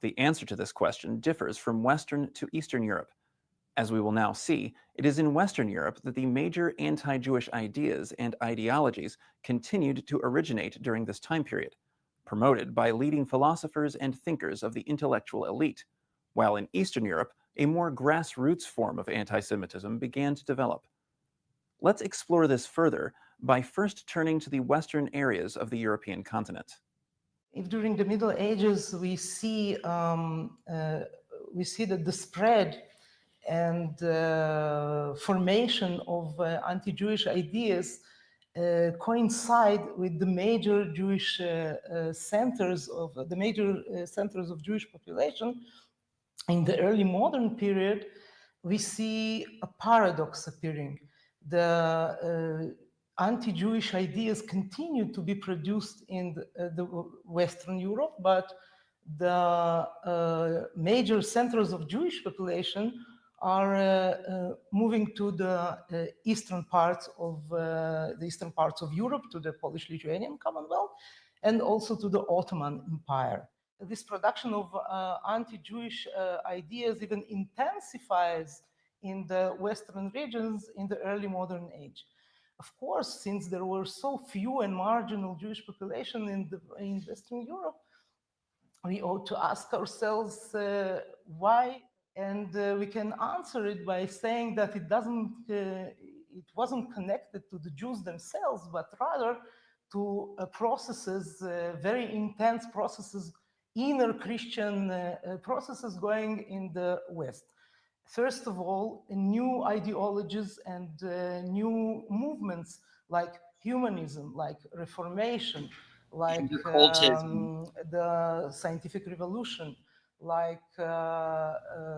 The answer to this question differs from Western to Eastern Europe. As we will now see, it is in Western Europe that the major anti-Jewish ideas and ideologies continued to originate during this time period, promoted by leading philosophers and thinkers of the intellectual elite, while in Eastern Europe, a more grassroots form of anti-Semitism began to develop. Let's explore this further by first turning to the Western areas of the European continent. If during the Middle Ages we see that the spread and formation of anti-Jewish ideas coincide with the major Jewish centers of Jewish population. In the early modern period, we see a paradox appearing. The anti-Jewish ideas continue to be produced in the Western Europe, but the major centers of Jewish population are moving to the eastern parts of Europe, to the Polish-Lithuanian Commonwealth, and also to the Ottoman Empire. This production of anti-Jewish ideas even intensifies in the Western regions in the early modern age. Of course, since there were so few and marginal Jewish population in Western Europe, we ought to ask ourselves why, and we can answer it by saying that it wasn't connected to the Jews themselves, but rather to processes, very intense processes, inner Christian processes going in the West. First of all, new ideologies and new movements like humanism, like Reformation, like the scientific revolution, like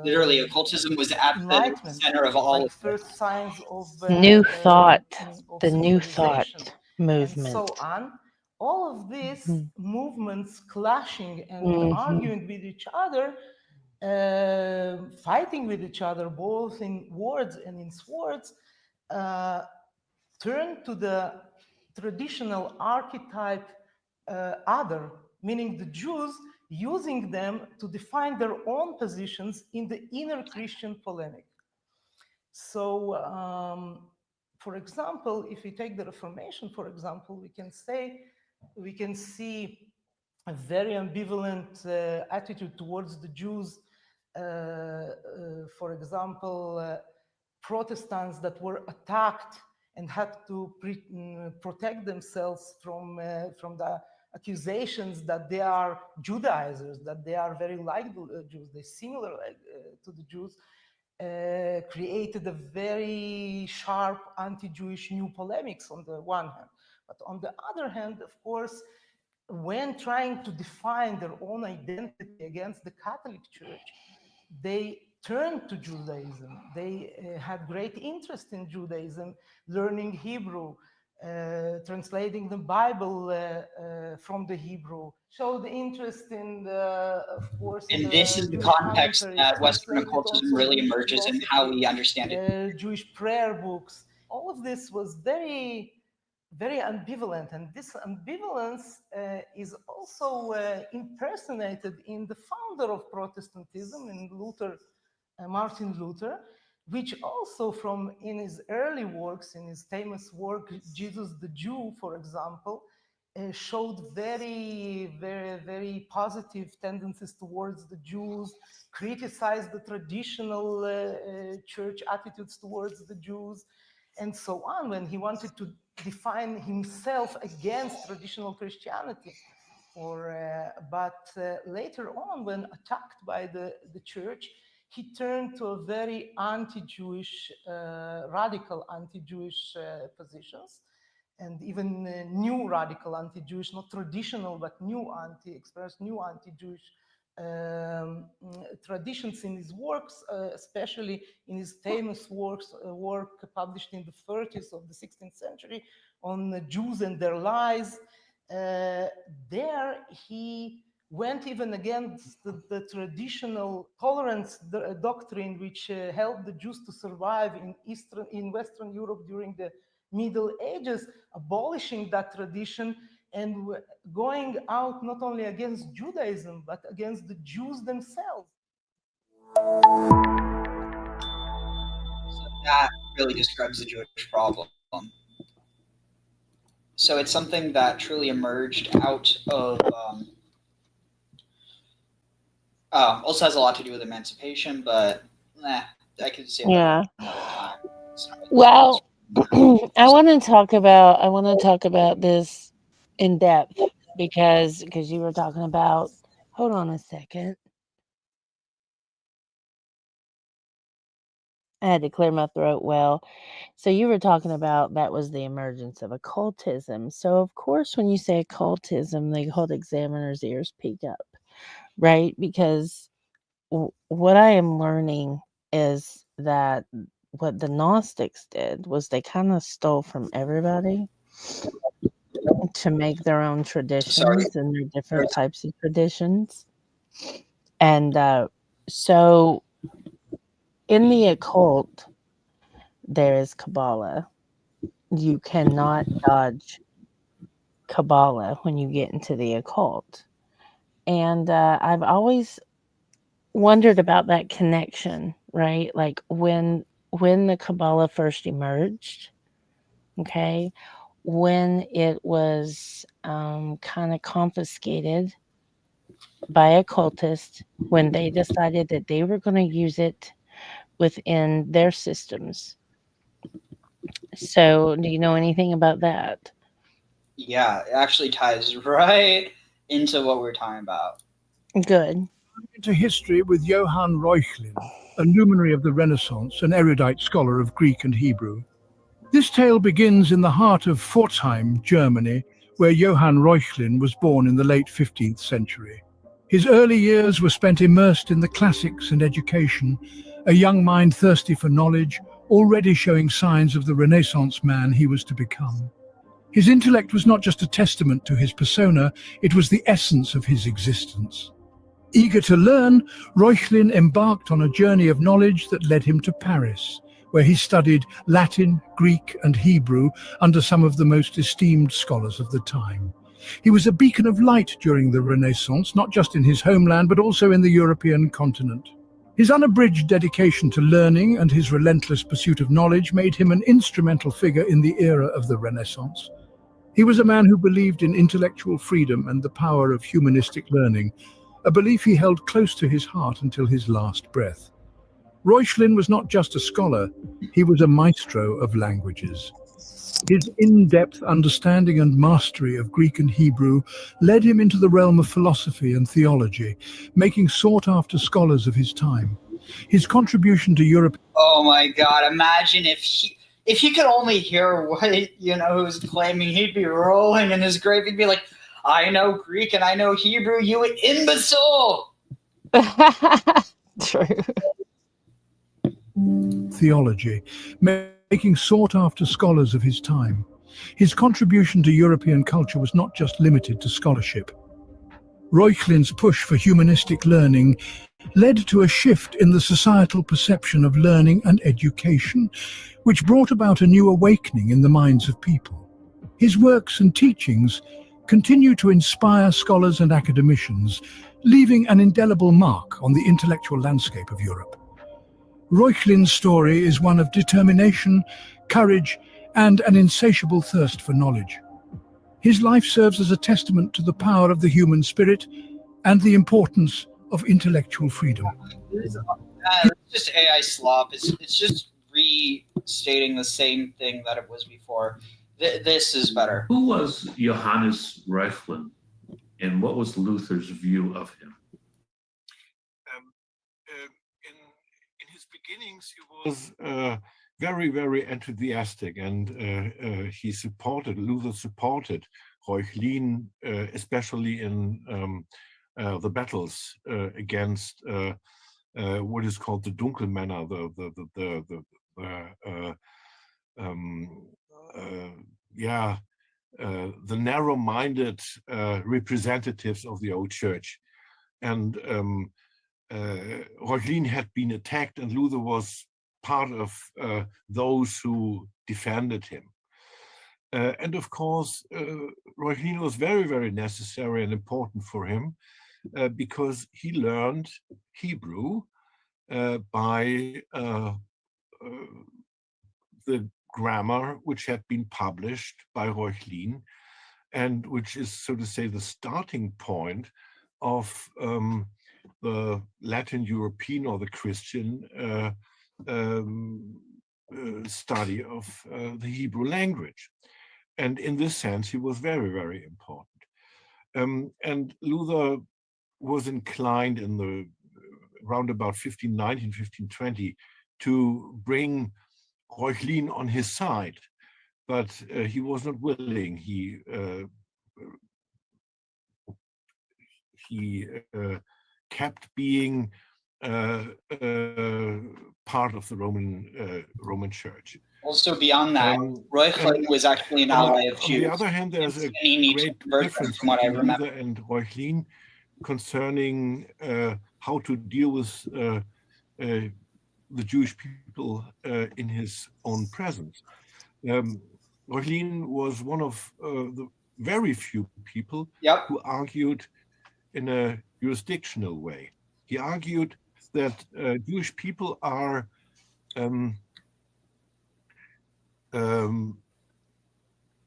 literally occultism was at the center of all of first signs of new thought, of the new thought movement, and so on. All of these movements clashing and arguing with each other, fighting with each other, both in words and in swords, turn to the traditional archetype other, meaning the Jews, using them to define their own positions in the inner Christian polemic. So, for example, if we take the Reformation, for example, we can see a very ambivalent attitude towards the Jews. For example, Protestants that were attacked and had to protect themselves from the accusations that they are Judaizers, that they are very like the Jews, they're similar to the Jews, created a very sharp anti-Jewish new polemics on the one hand. But on the other hand, of course, when trying to define their own identity against the Catholic Church, they turned to Judaism. They had great interest in Judaism, learning Hebrew, translating the Bible from the Hebrew, showed interest in the, of course, and this is the context that Western occultism really emerges in how we understand it. Jewish prayer books. All of this was very, very ambivalent, and this ambivalence is also impersonated in the founder of Protestantism, in Luther, Martin Luther, which also in his early works, in his famous work, Jesus the Jew, for example, showed very, very, very positive tendencies towards the Jews, criticized the traditional church attitudes towards the Jews, and so on. When he wanted to define himself against traditional Christianity. But later on, when attacked by the church, he turned to a very anti-Jewish, radical anti-Jewish positions, and even new radical anti-Jewish, not traditional, but new expressed new anti-Jewish traditions in his works, especially in his famous work published in the 30s of the 16th century on the Jews and their lies. There he went even against the traditional tolerance doctrine which helped the Jews to survive in Western Europe during the Middle Ages, abolishing that tradition and going out not only against Judaism, but against the Jews themselves. So that really describes the Jewish problem. So it's something that truly emerged out of, also has a lot to do with emancipation, but I could say that another time. Well, I want to talk about this in depth because you were talking about, hold on a second. I had to clear my throat well. So you were talking about that was the emergence of occultism. So of course, when you say occultism, the occult examiner's ears peak up, right? Because what I am learning is that what the Gnostics did was they kind of stole from everybody to make their own traditions and their different types of traditions. And so in the occult, there is Kabbalah. You cannot dodge Kabbalah when you get into the occult. And I've always wondered about that connection, right? Like when the Kabbalah first emerged, okay, when it was kind of confiscated by occultists, when they decided that they were going to use it within their systems. So, do you know anything about that? Yeah, it actually ties right into what we're talking about. Good. Into history with Johann Reuchlin, a luminary of the Renaissance, an erudite scholar of Greek and Hebrew. This tale begins in the heart of Pforzheim, Germany, where Johann Reuchlin was born in the late 15th century. His early years were spent immersed in the classics and education, a young mind thirsty for knowledge, already showing signs of the Renaissance man he was to become. His intellect was not just a testament to his persona, it was the essence of his existence. Eager to learn, Reuchlin embarked on a journey of knowledge that led him to Paris, where he studied Latin, Greek, and Hebrew under some of the most esteemed scholars of the time. He was a beacon of light during the Renaissance, not just in his homeland, but also in the European continent. His unabridged dedication to learning and his relentless pursuit of knowledge made him an instrumental figure in the era of the Renaissance. He was a man who believed in intellectual freedom and the power of humanistic learning, a belief he held close to his heart until his last breath. Reuchlin was not just a scholar, he was a maestro of languages. His in-depth understanding and mastery of Greek and Hebrew led him into the realm of philosophy and theology, making sought-after scholars of his time. His contribution to Europe... Oh my God, imagine if he could only hear what, who's claiming, he'd be rolling in his grave. He'd be like, I know Greek and I know Hebrew, you imbecile! True. Theology, making sought-after scholars of his time. His contribution to European culture was not just limited to scholarship. Reuchlin's push for humanistic learning led to a shift in the societal perception of learning and education, which brought about a new awakening in the minds of people. His works and teachings continue to inspire scholars and academicians, leaving an indelible mark on the intellectual landscape of Europe. Reuchlin's story is one of determination, courage, and an insatiable thirst for knowledge. His life serves as a testament to the power of the human spirit and the importance of intellectual freedom. It's just AI slop. It's just restating the same thing that it was before. This is better. Who was Johannes Reuchlin, and what was Luther's view of him? In his beginnings, he was very, very enthusiastic, and Luther supported Reuchlin, especially in the battles against what is called the Dunkelmänner, the narrow-minded representatives of the old church. And Reuchlin had been attacked, and Luther was part of those who defended him. And of course, Reuchlin was very, very necessary and important for him because he learned Hebrew by the grammar which had been published by Reuchlin, and which is, so to say, the starting point of the Latin European or the Christian study of the Hebrew language. And in this sense, he was very, very important. And Luther was inclined in the round about 1519, 1520 to bring Reuchlin on his side, but he was not willing. He kept being part of the Roman Church. Also, beyond that, Reuchlin was actually an ally of Jews. On the other hand, there's a great difference between Luther and Reuchlin concerning how to deal with the Jewish people in his own presence. Reuchlin was one of the very few people who argued in a jurisdictional way. He argued that Jewish people are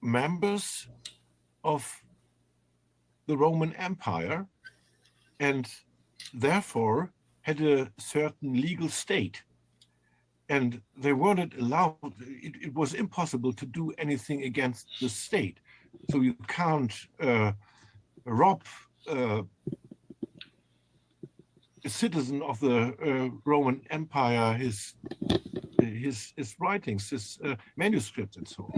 members of the Roman Empire and therefore had a certain legal state. And they weren't allowed, it was impossible to do anything against the state. So you can't rob a citizen of the Roman Empire his writings, his manuscripts, and so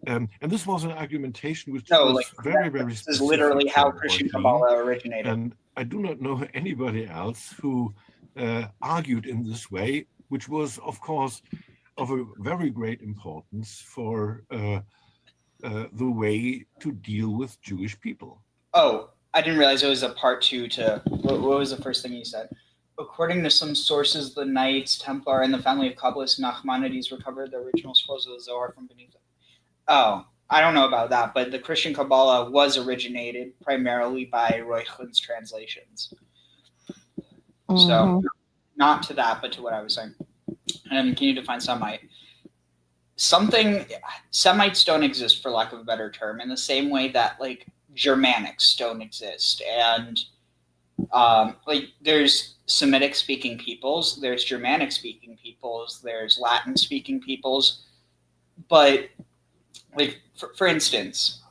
on. And this was an argumentation which was very, very specific. This is literally how Christian Kabbalah originated. And I do not know anybody else who argued in this way, which was, of course, of a very great importance for the way to deal with Jewish people. Oh, I didn't realize it was a part two to, what was the first thing you said? According to some sources, the Knights Templar and the family of Kabbalist Nachmanides recovered the original scrolls of the Zohar from beneath it. Oh, I don't know about that, but the Christian Kabbalah was originated primarily by Reuchlin's translations. So, not to that, but to what I was saying. And can you define Semite? Semites don't exist, for lack of a better term, in the same way that, like, Germanics don't exist. And, like, there's Semitic-speaking peoples, there's Germanic-speaking peoples, there's Latin-speaking peoples. But, like, for instance,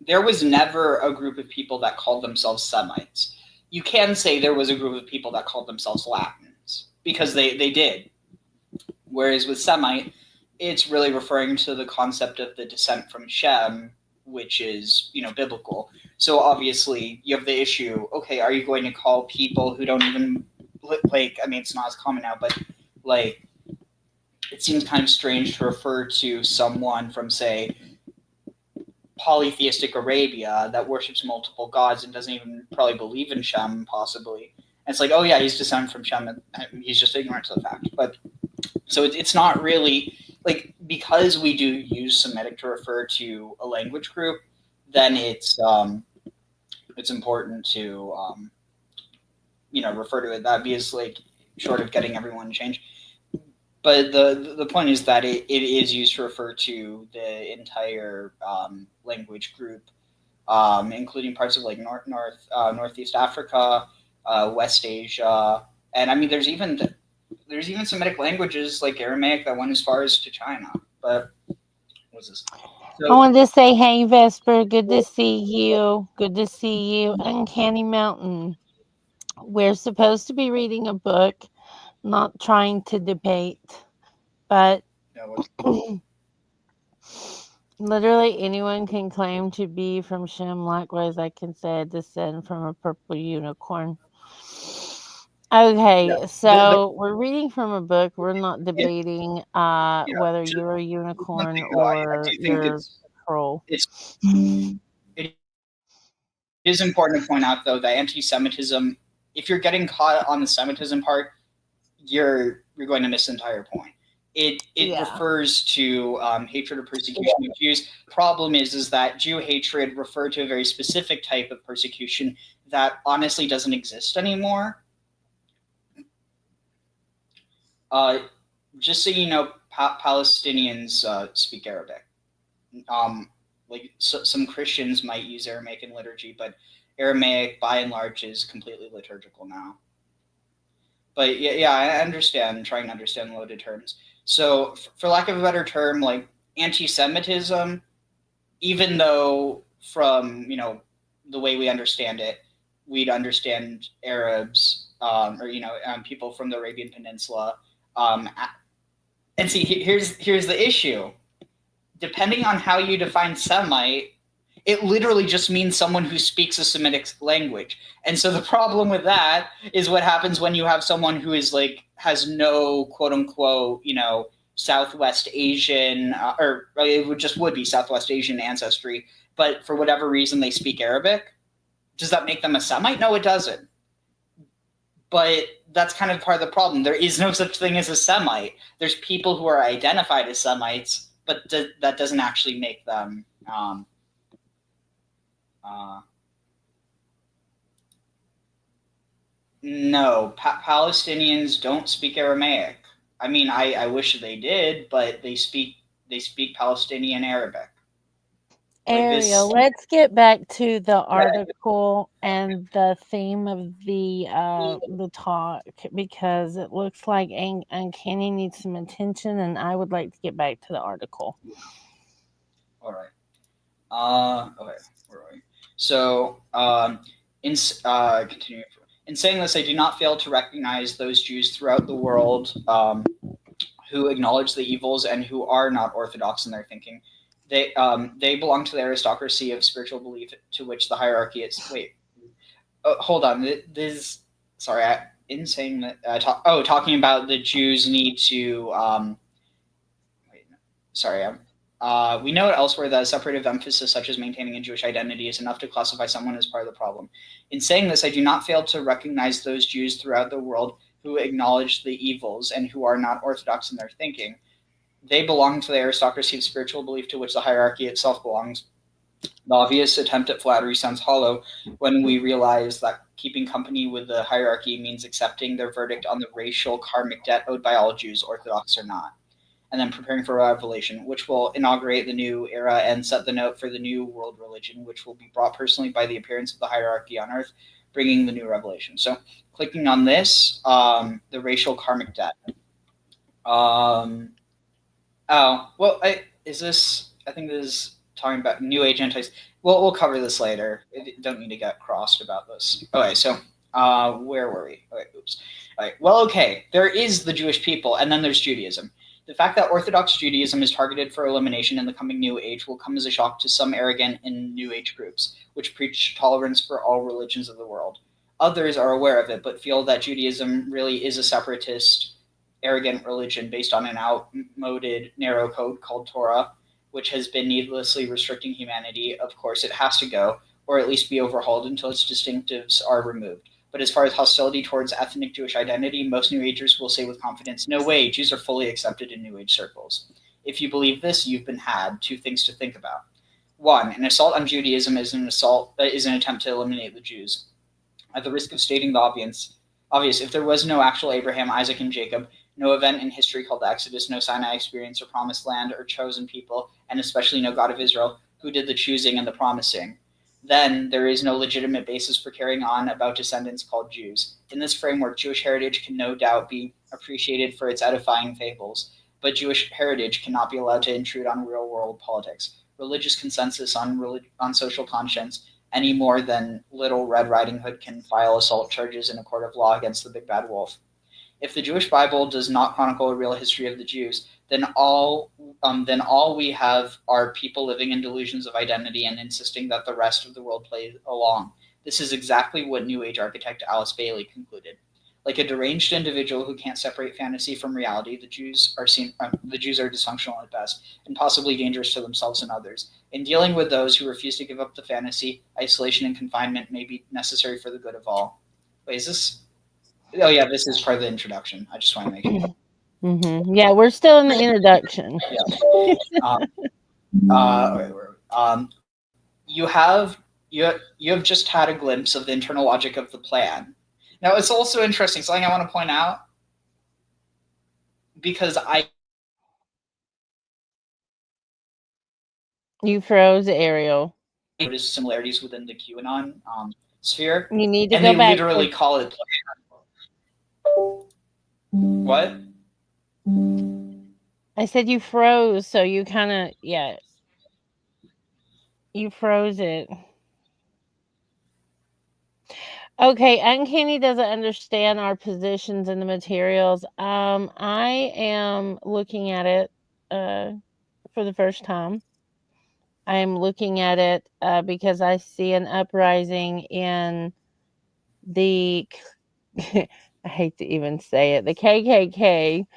there was never a group of people that called themselves Semites. You can say there was a group of people that called themselves Latins, because they did. Whereas with Semite, it's really referring to the concept of the descent from Shem, which is, biblical. So obviously you have the issue, okay, are you going to call people who don't even, like, I mean, it's not as common now, but, like, it seems kind of strange to refer to someone from, say, polytheistic Arabia that worships multiple gods and doesn't even probably believe in Shem, possibly. And it's like, oh yeah, he's descended from Shem, and he's just ignorant to the fact. But so it's not really, like, because we do use Semitic to refer to a language group, then it's important to refer to it that, because, like, short of getting everyone to change. But the point is that it is used to refer to the entire language group, including parts of, like, Northeast Africa, West Asia, and I mean there's even Semitic languages like Aramaic that went as far as to China. But what's this? I wanted to say, hey, Vesper, good to see you. Good to see you. Uncanny Mountain. We're supposed to be reading a book, not trying to debate, but literally anyone can claim to be from Shem. Likewise, I can say I descend from a purple unicorn. Okay, so we're reading from a book. We're not debating whether you're a unicorn or you're a troll. It is important to point out, though, that anti-Semitism, if you're getting caught on the Semitism part, you're going to miss the entire point. It refers to hatred or persecution of Jews. The problem is that Jew hatred referred to a very specific type of persecution that honestly doesn't exist anymore. Just so you know, Palestinians speak Arabic. Some Christians might use Aramaic in liturgy, but Aramaic, by and large, is completely liturgical now. But yeah, I understand. I'm trying to understand loaded terms. So, for lack of a better term, like anti-Semitism, even though from the way we understand it, we'd understand Arabs or people from the Arabian Peninsula. And see, here's the issue. Depending on how you define Semite, it literally just means someone who speaks a Semitic language. And so the problem with that is what happens when you have someone who is has no quote unquote, Southwest Asian or it would be Southwest Asian ancestry, but for whatever reason they speak Arabic. Does that make them a Semite? No, it doesn't. But that's kind of part of the problem. There is no such thing as a Semite. There's people who are identified as Semites, but that doesn't actually make them no, Palestinians don't speak Aramaic. I mean, I wish they did, but they speak Palestinian Arabic. Ariel, let's get back to the article and the theme of the talk, because it looks like Uncanny needs some attention, and I would like to get back to the article. All right. Okay. Where are we? So, continue. In saying this, I do not fail to recognize those Jews throughout the world who acknowledge the evils and who are not orthodox in their thinking. They belong to the aristocracy of spiritual belief to which the hierarchy is. Wait, hold on. This sorry. In saying that, talking about the Jews need to. We know elsewhere that a separative emphasis such as maintaining a Jewish identity is enough to classify someone as part of the problem. In saying this, I do not fail to recognize those Jews throughout the world who acknowledge the evils and who are not orthodox in their thinking. They belong to the aristocracy of spiritual belief to which the hierarchy itself belongs. The obvious attempt at flattery sounds hollow when we realize that keeping company with the hierarchy means accepting their verdict on the racial karmic debt owed by all Jews, orthodox or not, and then preparing for revelation, which will inaugurate the new era and set the note for the new world religion, which will be brought personally by the appearance of the hierarchy on earth, bringing the new revelation. So clicking on this, the racial karmic debt. I think this is talking about New Age antis. Well, we'll cover this later. Don't need to get crossed about this. Okay, so where were we? Okay, oops. All right. Well, okay, there is the Jewish people, and then there's Judaism. The fact that Orthodox Judaism is targeted for elimination in the coming New Age will come as a shock to some arrogant and New Age groups, which preach tolerance for all religions of the world. Others are aware of it, but feel that Judaism really is a separatist, arrogant religion based on an outmoded, narrow code called Torah, which has been needlessly restricting humanity. Of course, it has to go, or at least be overhauled until its distinctives are removed. But as far as hostility towards ethnic Jewish identity, most New Agers will say with confidence, no way, Jews are fully accepted in New Age circles. If you believe this, you've been had. Two things to think about. One, an assault on Judaism is an attempt to eliminate the Jews. At the risk of stating the obvious, if there was no actual Abraham, Isaac, and Jacob, no event in history called the Exodus, no Sinai experience or promised land or chosen people, and especially no God of Israel, who did the choosing and the promising, then there is no legitimate basis for carrying on about descendants called Jews. In this framework, Jewish heritage can no doubt be appreciated for its edifying fables, but Jewish heritage cannot be allowed to intrude on real-world politics. religious consensus on social conscience any more than Little Red Riding Hood can file assault charges in a court of law against the big bad wolf. If the Jewish Bible does not chronicle a real history of the Jews, then all we have are people living in delusions of identity and insisting that the rest of the world plays along. This is exactly what New Age architect Alice Bailey concluded. Like a deranged individual who can't separate fantasy from reality, the Jews are dysfunctional at best, and possibly dangerous to themselves and others. In dealing with those who refuse to give up the fantasy, isolation and confinement may be necessary for the good of all. Wait, is this? Oh yeah, this is part of the introduction. I just want to make sure. Mm-hmm. Yeah, we're still in the introduction. You have just had a glimpse of the internal logic of the plan. Now, it's also interesting, something I want to point out, because You froze, Ariel. noticed similarities within the QAnon sphere. You need to and go they back. literally call it what? I said you froze, so you kind of, yeah. You froze it. Okay, Uncanny doesn't understand our positions in the materials. I am looking at it for the first time. I am looking at it because I see an uprising in the, I hate to even say it, the KKK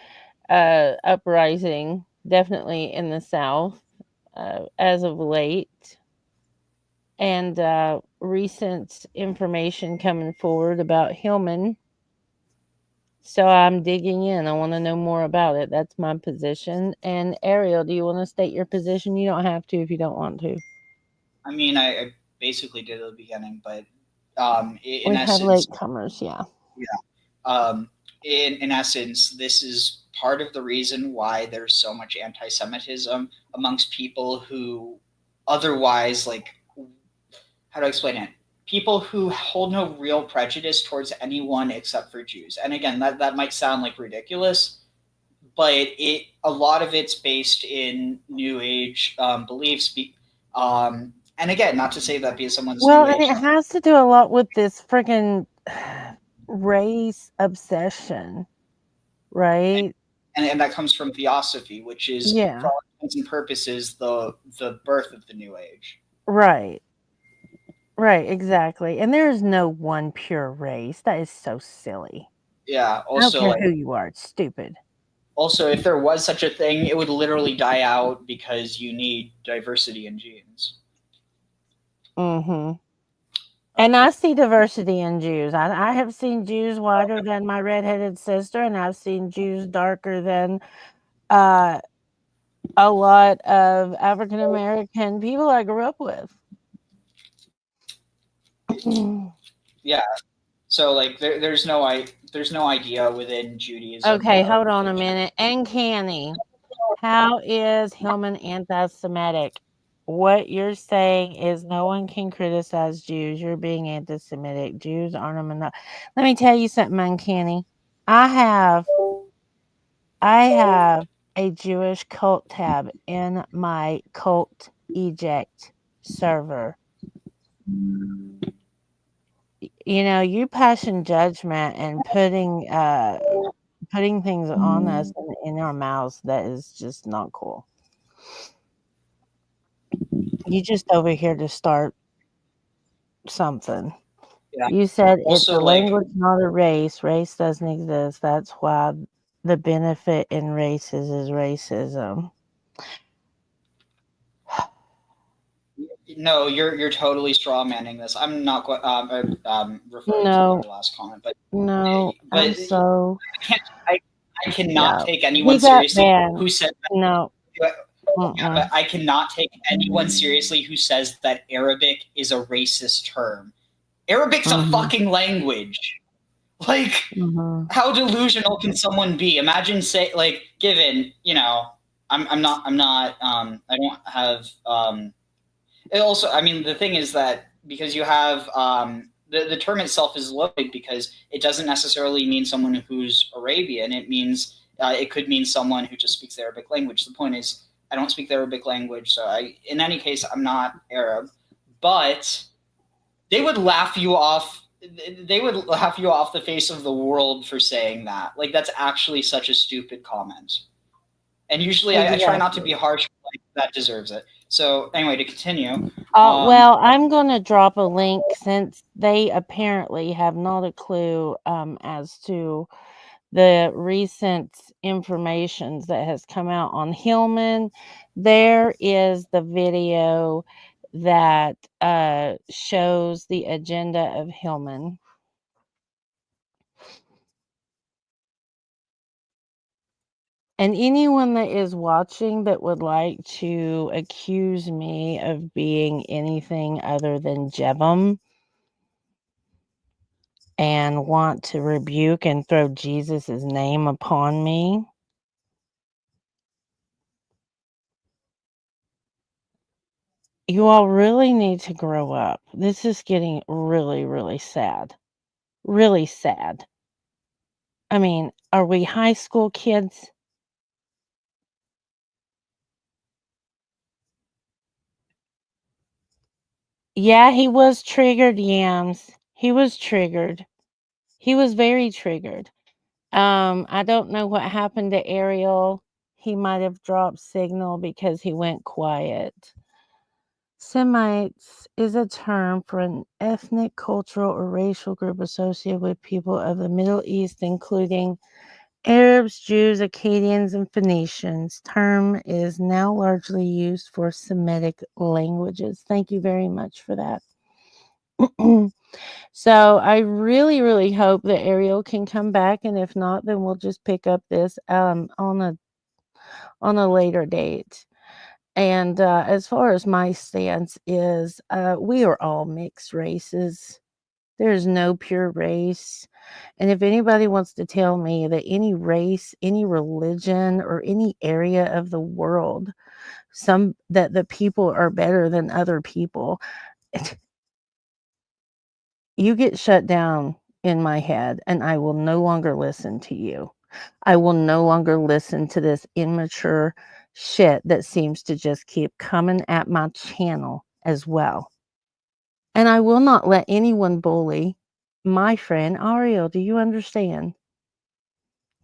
uprising, definitely in the South as of late. And recent information coming forward about Hillman. So I'm digging in. I want to know more about it. That's my position. And Ariel, do you want to state your position? You don't have to if you don't want to. I mean, I basically did at the beginning, but in We essence, have latecomers, yeah. Yeah. In essence, this is part of the reason why there's so much anti-Semitism amongst people who otherwise, like, how do I explain it? People who hold no real prejudice towards anyone except for Jews. And again, that might sound like ridiculous, but a lot of it's based in New Age beliefs. And again, not to say that because someone's Well, New and Age. it has to do a lot with this freaking race obsession, right? And that comes from Theosophy, which is, Yeah. for all intents and purposes, the birth of the New Age. Right. Right, exactly. And there is no one pure race. That is so silly. Yeah. I don't Also, care like, who you are. It's stupid. also, if there was such a thing, it would literally die out because you need diversity in genes. Mm-hmm. And I see diversity in Jews. I have seen Jews whiter than my redheaded sister, and I've seen Jews darker than a lot of African American people I grew up with. Yeah. So like there's no idea within Judaism. Okay, hold on a minute. Uncanny. How is Hillman anti-Semitic? What you're saying is no one can criticize Jews. You're being anti-Semitic. Jews aren't a minority. Let me tell you something, Uncanny. I have a Jewish cult tab in my cult eject server. You know, you passing judgment and putting things on us in our mouths, that is just not cool. You just over here to start something. Yeah. You said it's Also, a like, language, not a race. Race doesn't exist. That's why the benefit in races is racism. no, you're totally straw manning this. I'm not referring to No. your last comment, but No, I'm so. I cannot No. take anyone He got seriously banned. who said that. No. Yeah, but I cannot take anyone seriously who says that Arabic is a racist term. Arabic's a fucking language. Like, how delusional can someone be? Imagine given, you know, I don't have it also, I mean, the thing is that because you have the term itself is loaded because it doesn't necessarily mean someone who's Arabian. It means it could mean someone who just speaks the Arabic language. The point is, I don't speak the Arabic language, so in any case, I'm not Arab. But they would laugh you off. They would laugh you off the face of the world for saying that. Like, that's actually such a stupid comment. And usually I try not to be harsh, but like, that deserves it. So anyway, to continue. Well, I'm going to drop a link since they apparently have not a clue as to the recent information that has come out on Hillman. There is the video that shows the agenda of Hillman. And anyone that is watching that would like to accuse me of being anything other than Jevem and want to rebuke and throw Jesus' name upon me, you all really need to grow up. This is getting really, really sad. Really sad. I mean, are we high school kids? Yeah, he was triggered, Yams. He was triggered. He was very triggered. I don't know what happened to Ariel. He might have dropped signal because he went quiet. Semites is a term for an ethnic, cultural, or racial group associated with people of the Middle East, including Arabs, Jews, Akkadians, and Phoenicians. Term is now largely used for Semitic languages. Thank you very much for that. So I really, really hope that Ariel can come back, and if not, then we'll just pick up this on a later date. And as far as my stance is, we are all mixed races. There's no pure race. And if anybody wants to tell me that any race, any religion, or any area of the world, that the people are better than other people, you get shut down in my head, and I will no longer listen to you. I will no longer listen to this immature shit that seems to just keep coming at my channel as well. And I will not let anyone bully my friend Ariel. Do you understand?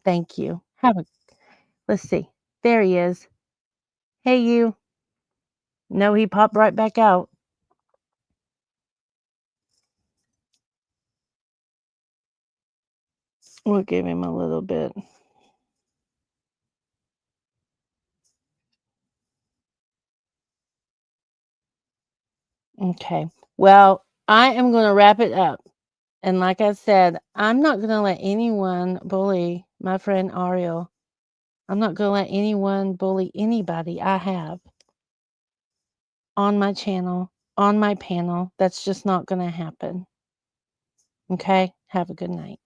Thank you. Let's see. There he is. Hey, you. No, he popped right back out. We'll give him a little bit. Okay. Well, I am going to wrap it up. And like I said, I'm not going to let anyone bully my friend Ariel. I'm not going to let anyone bully anybody I have on my channel, on my panel. That's just not going to happen. Okay? Have a good night.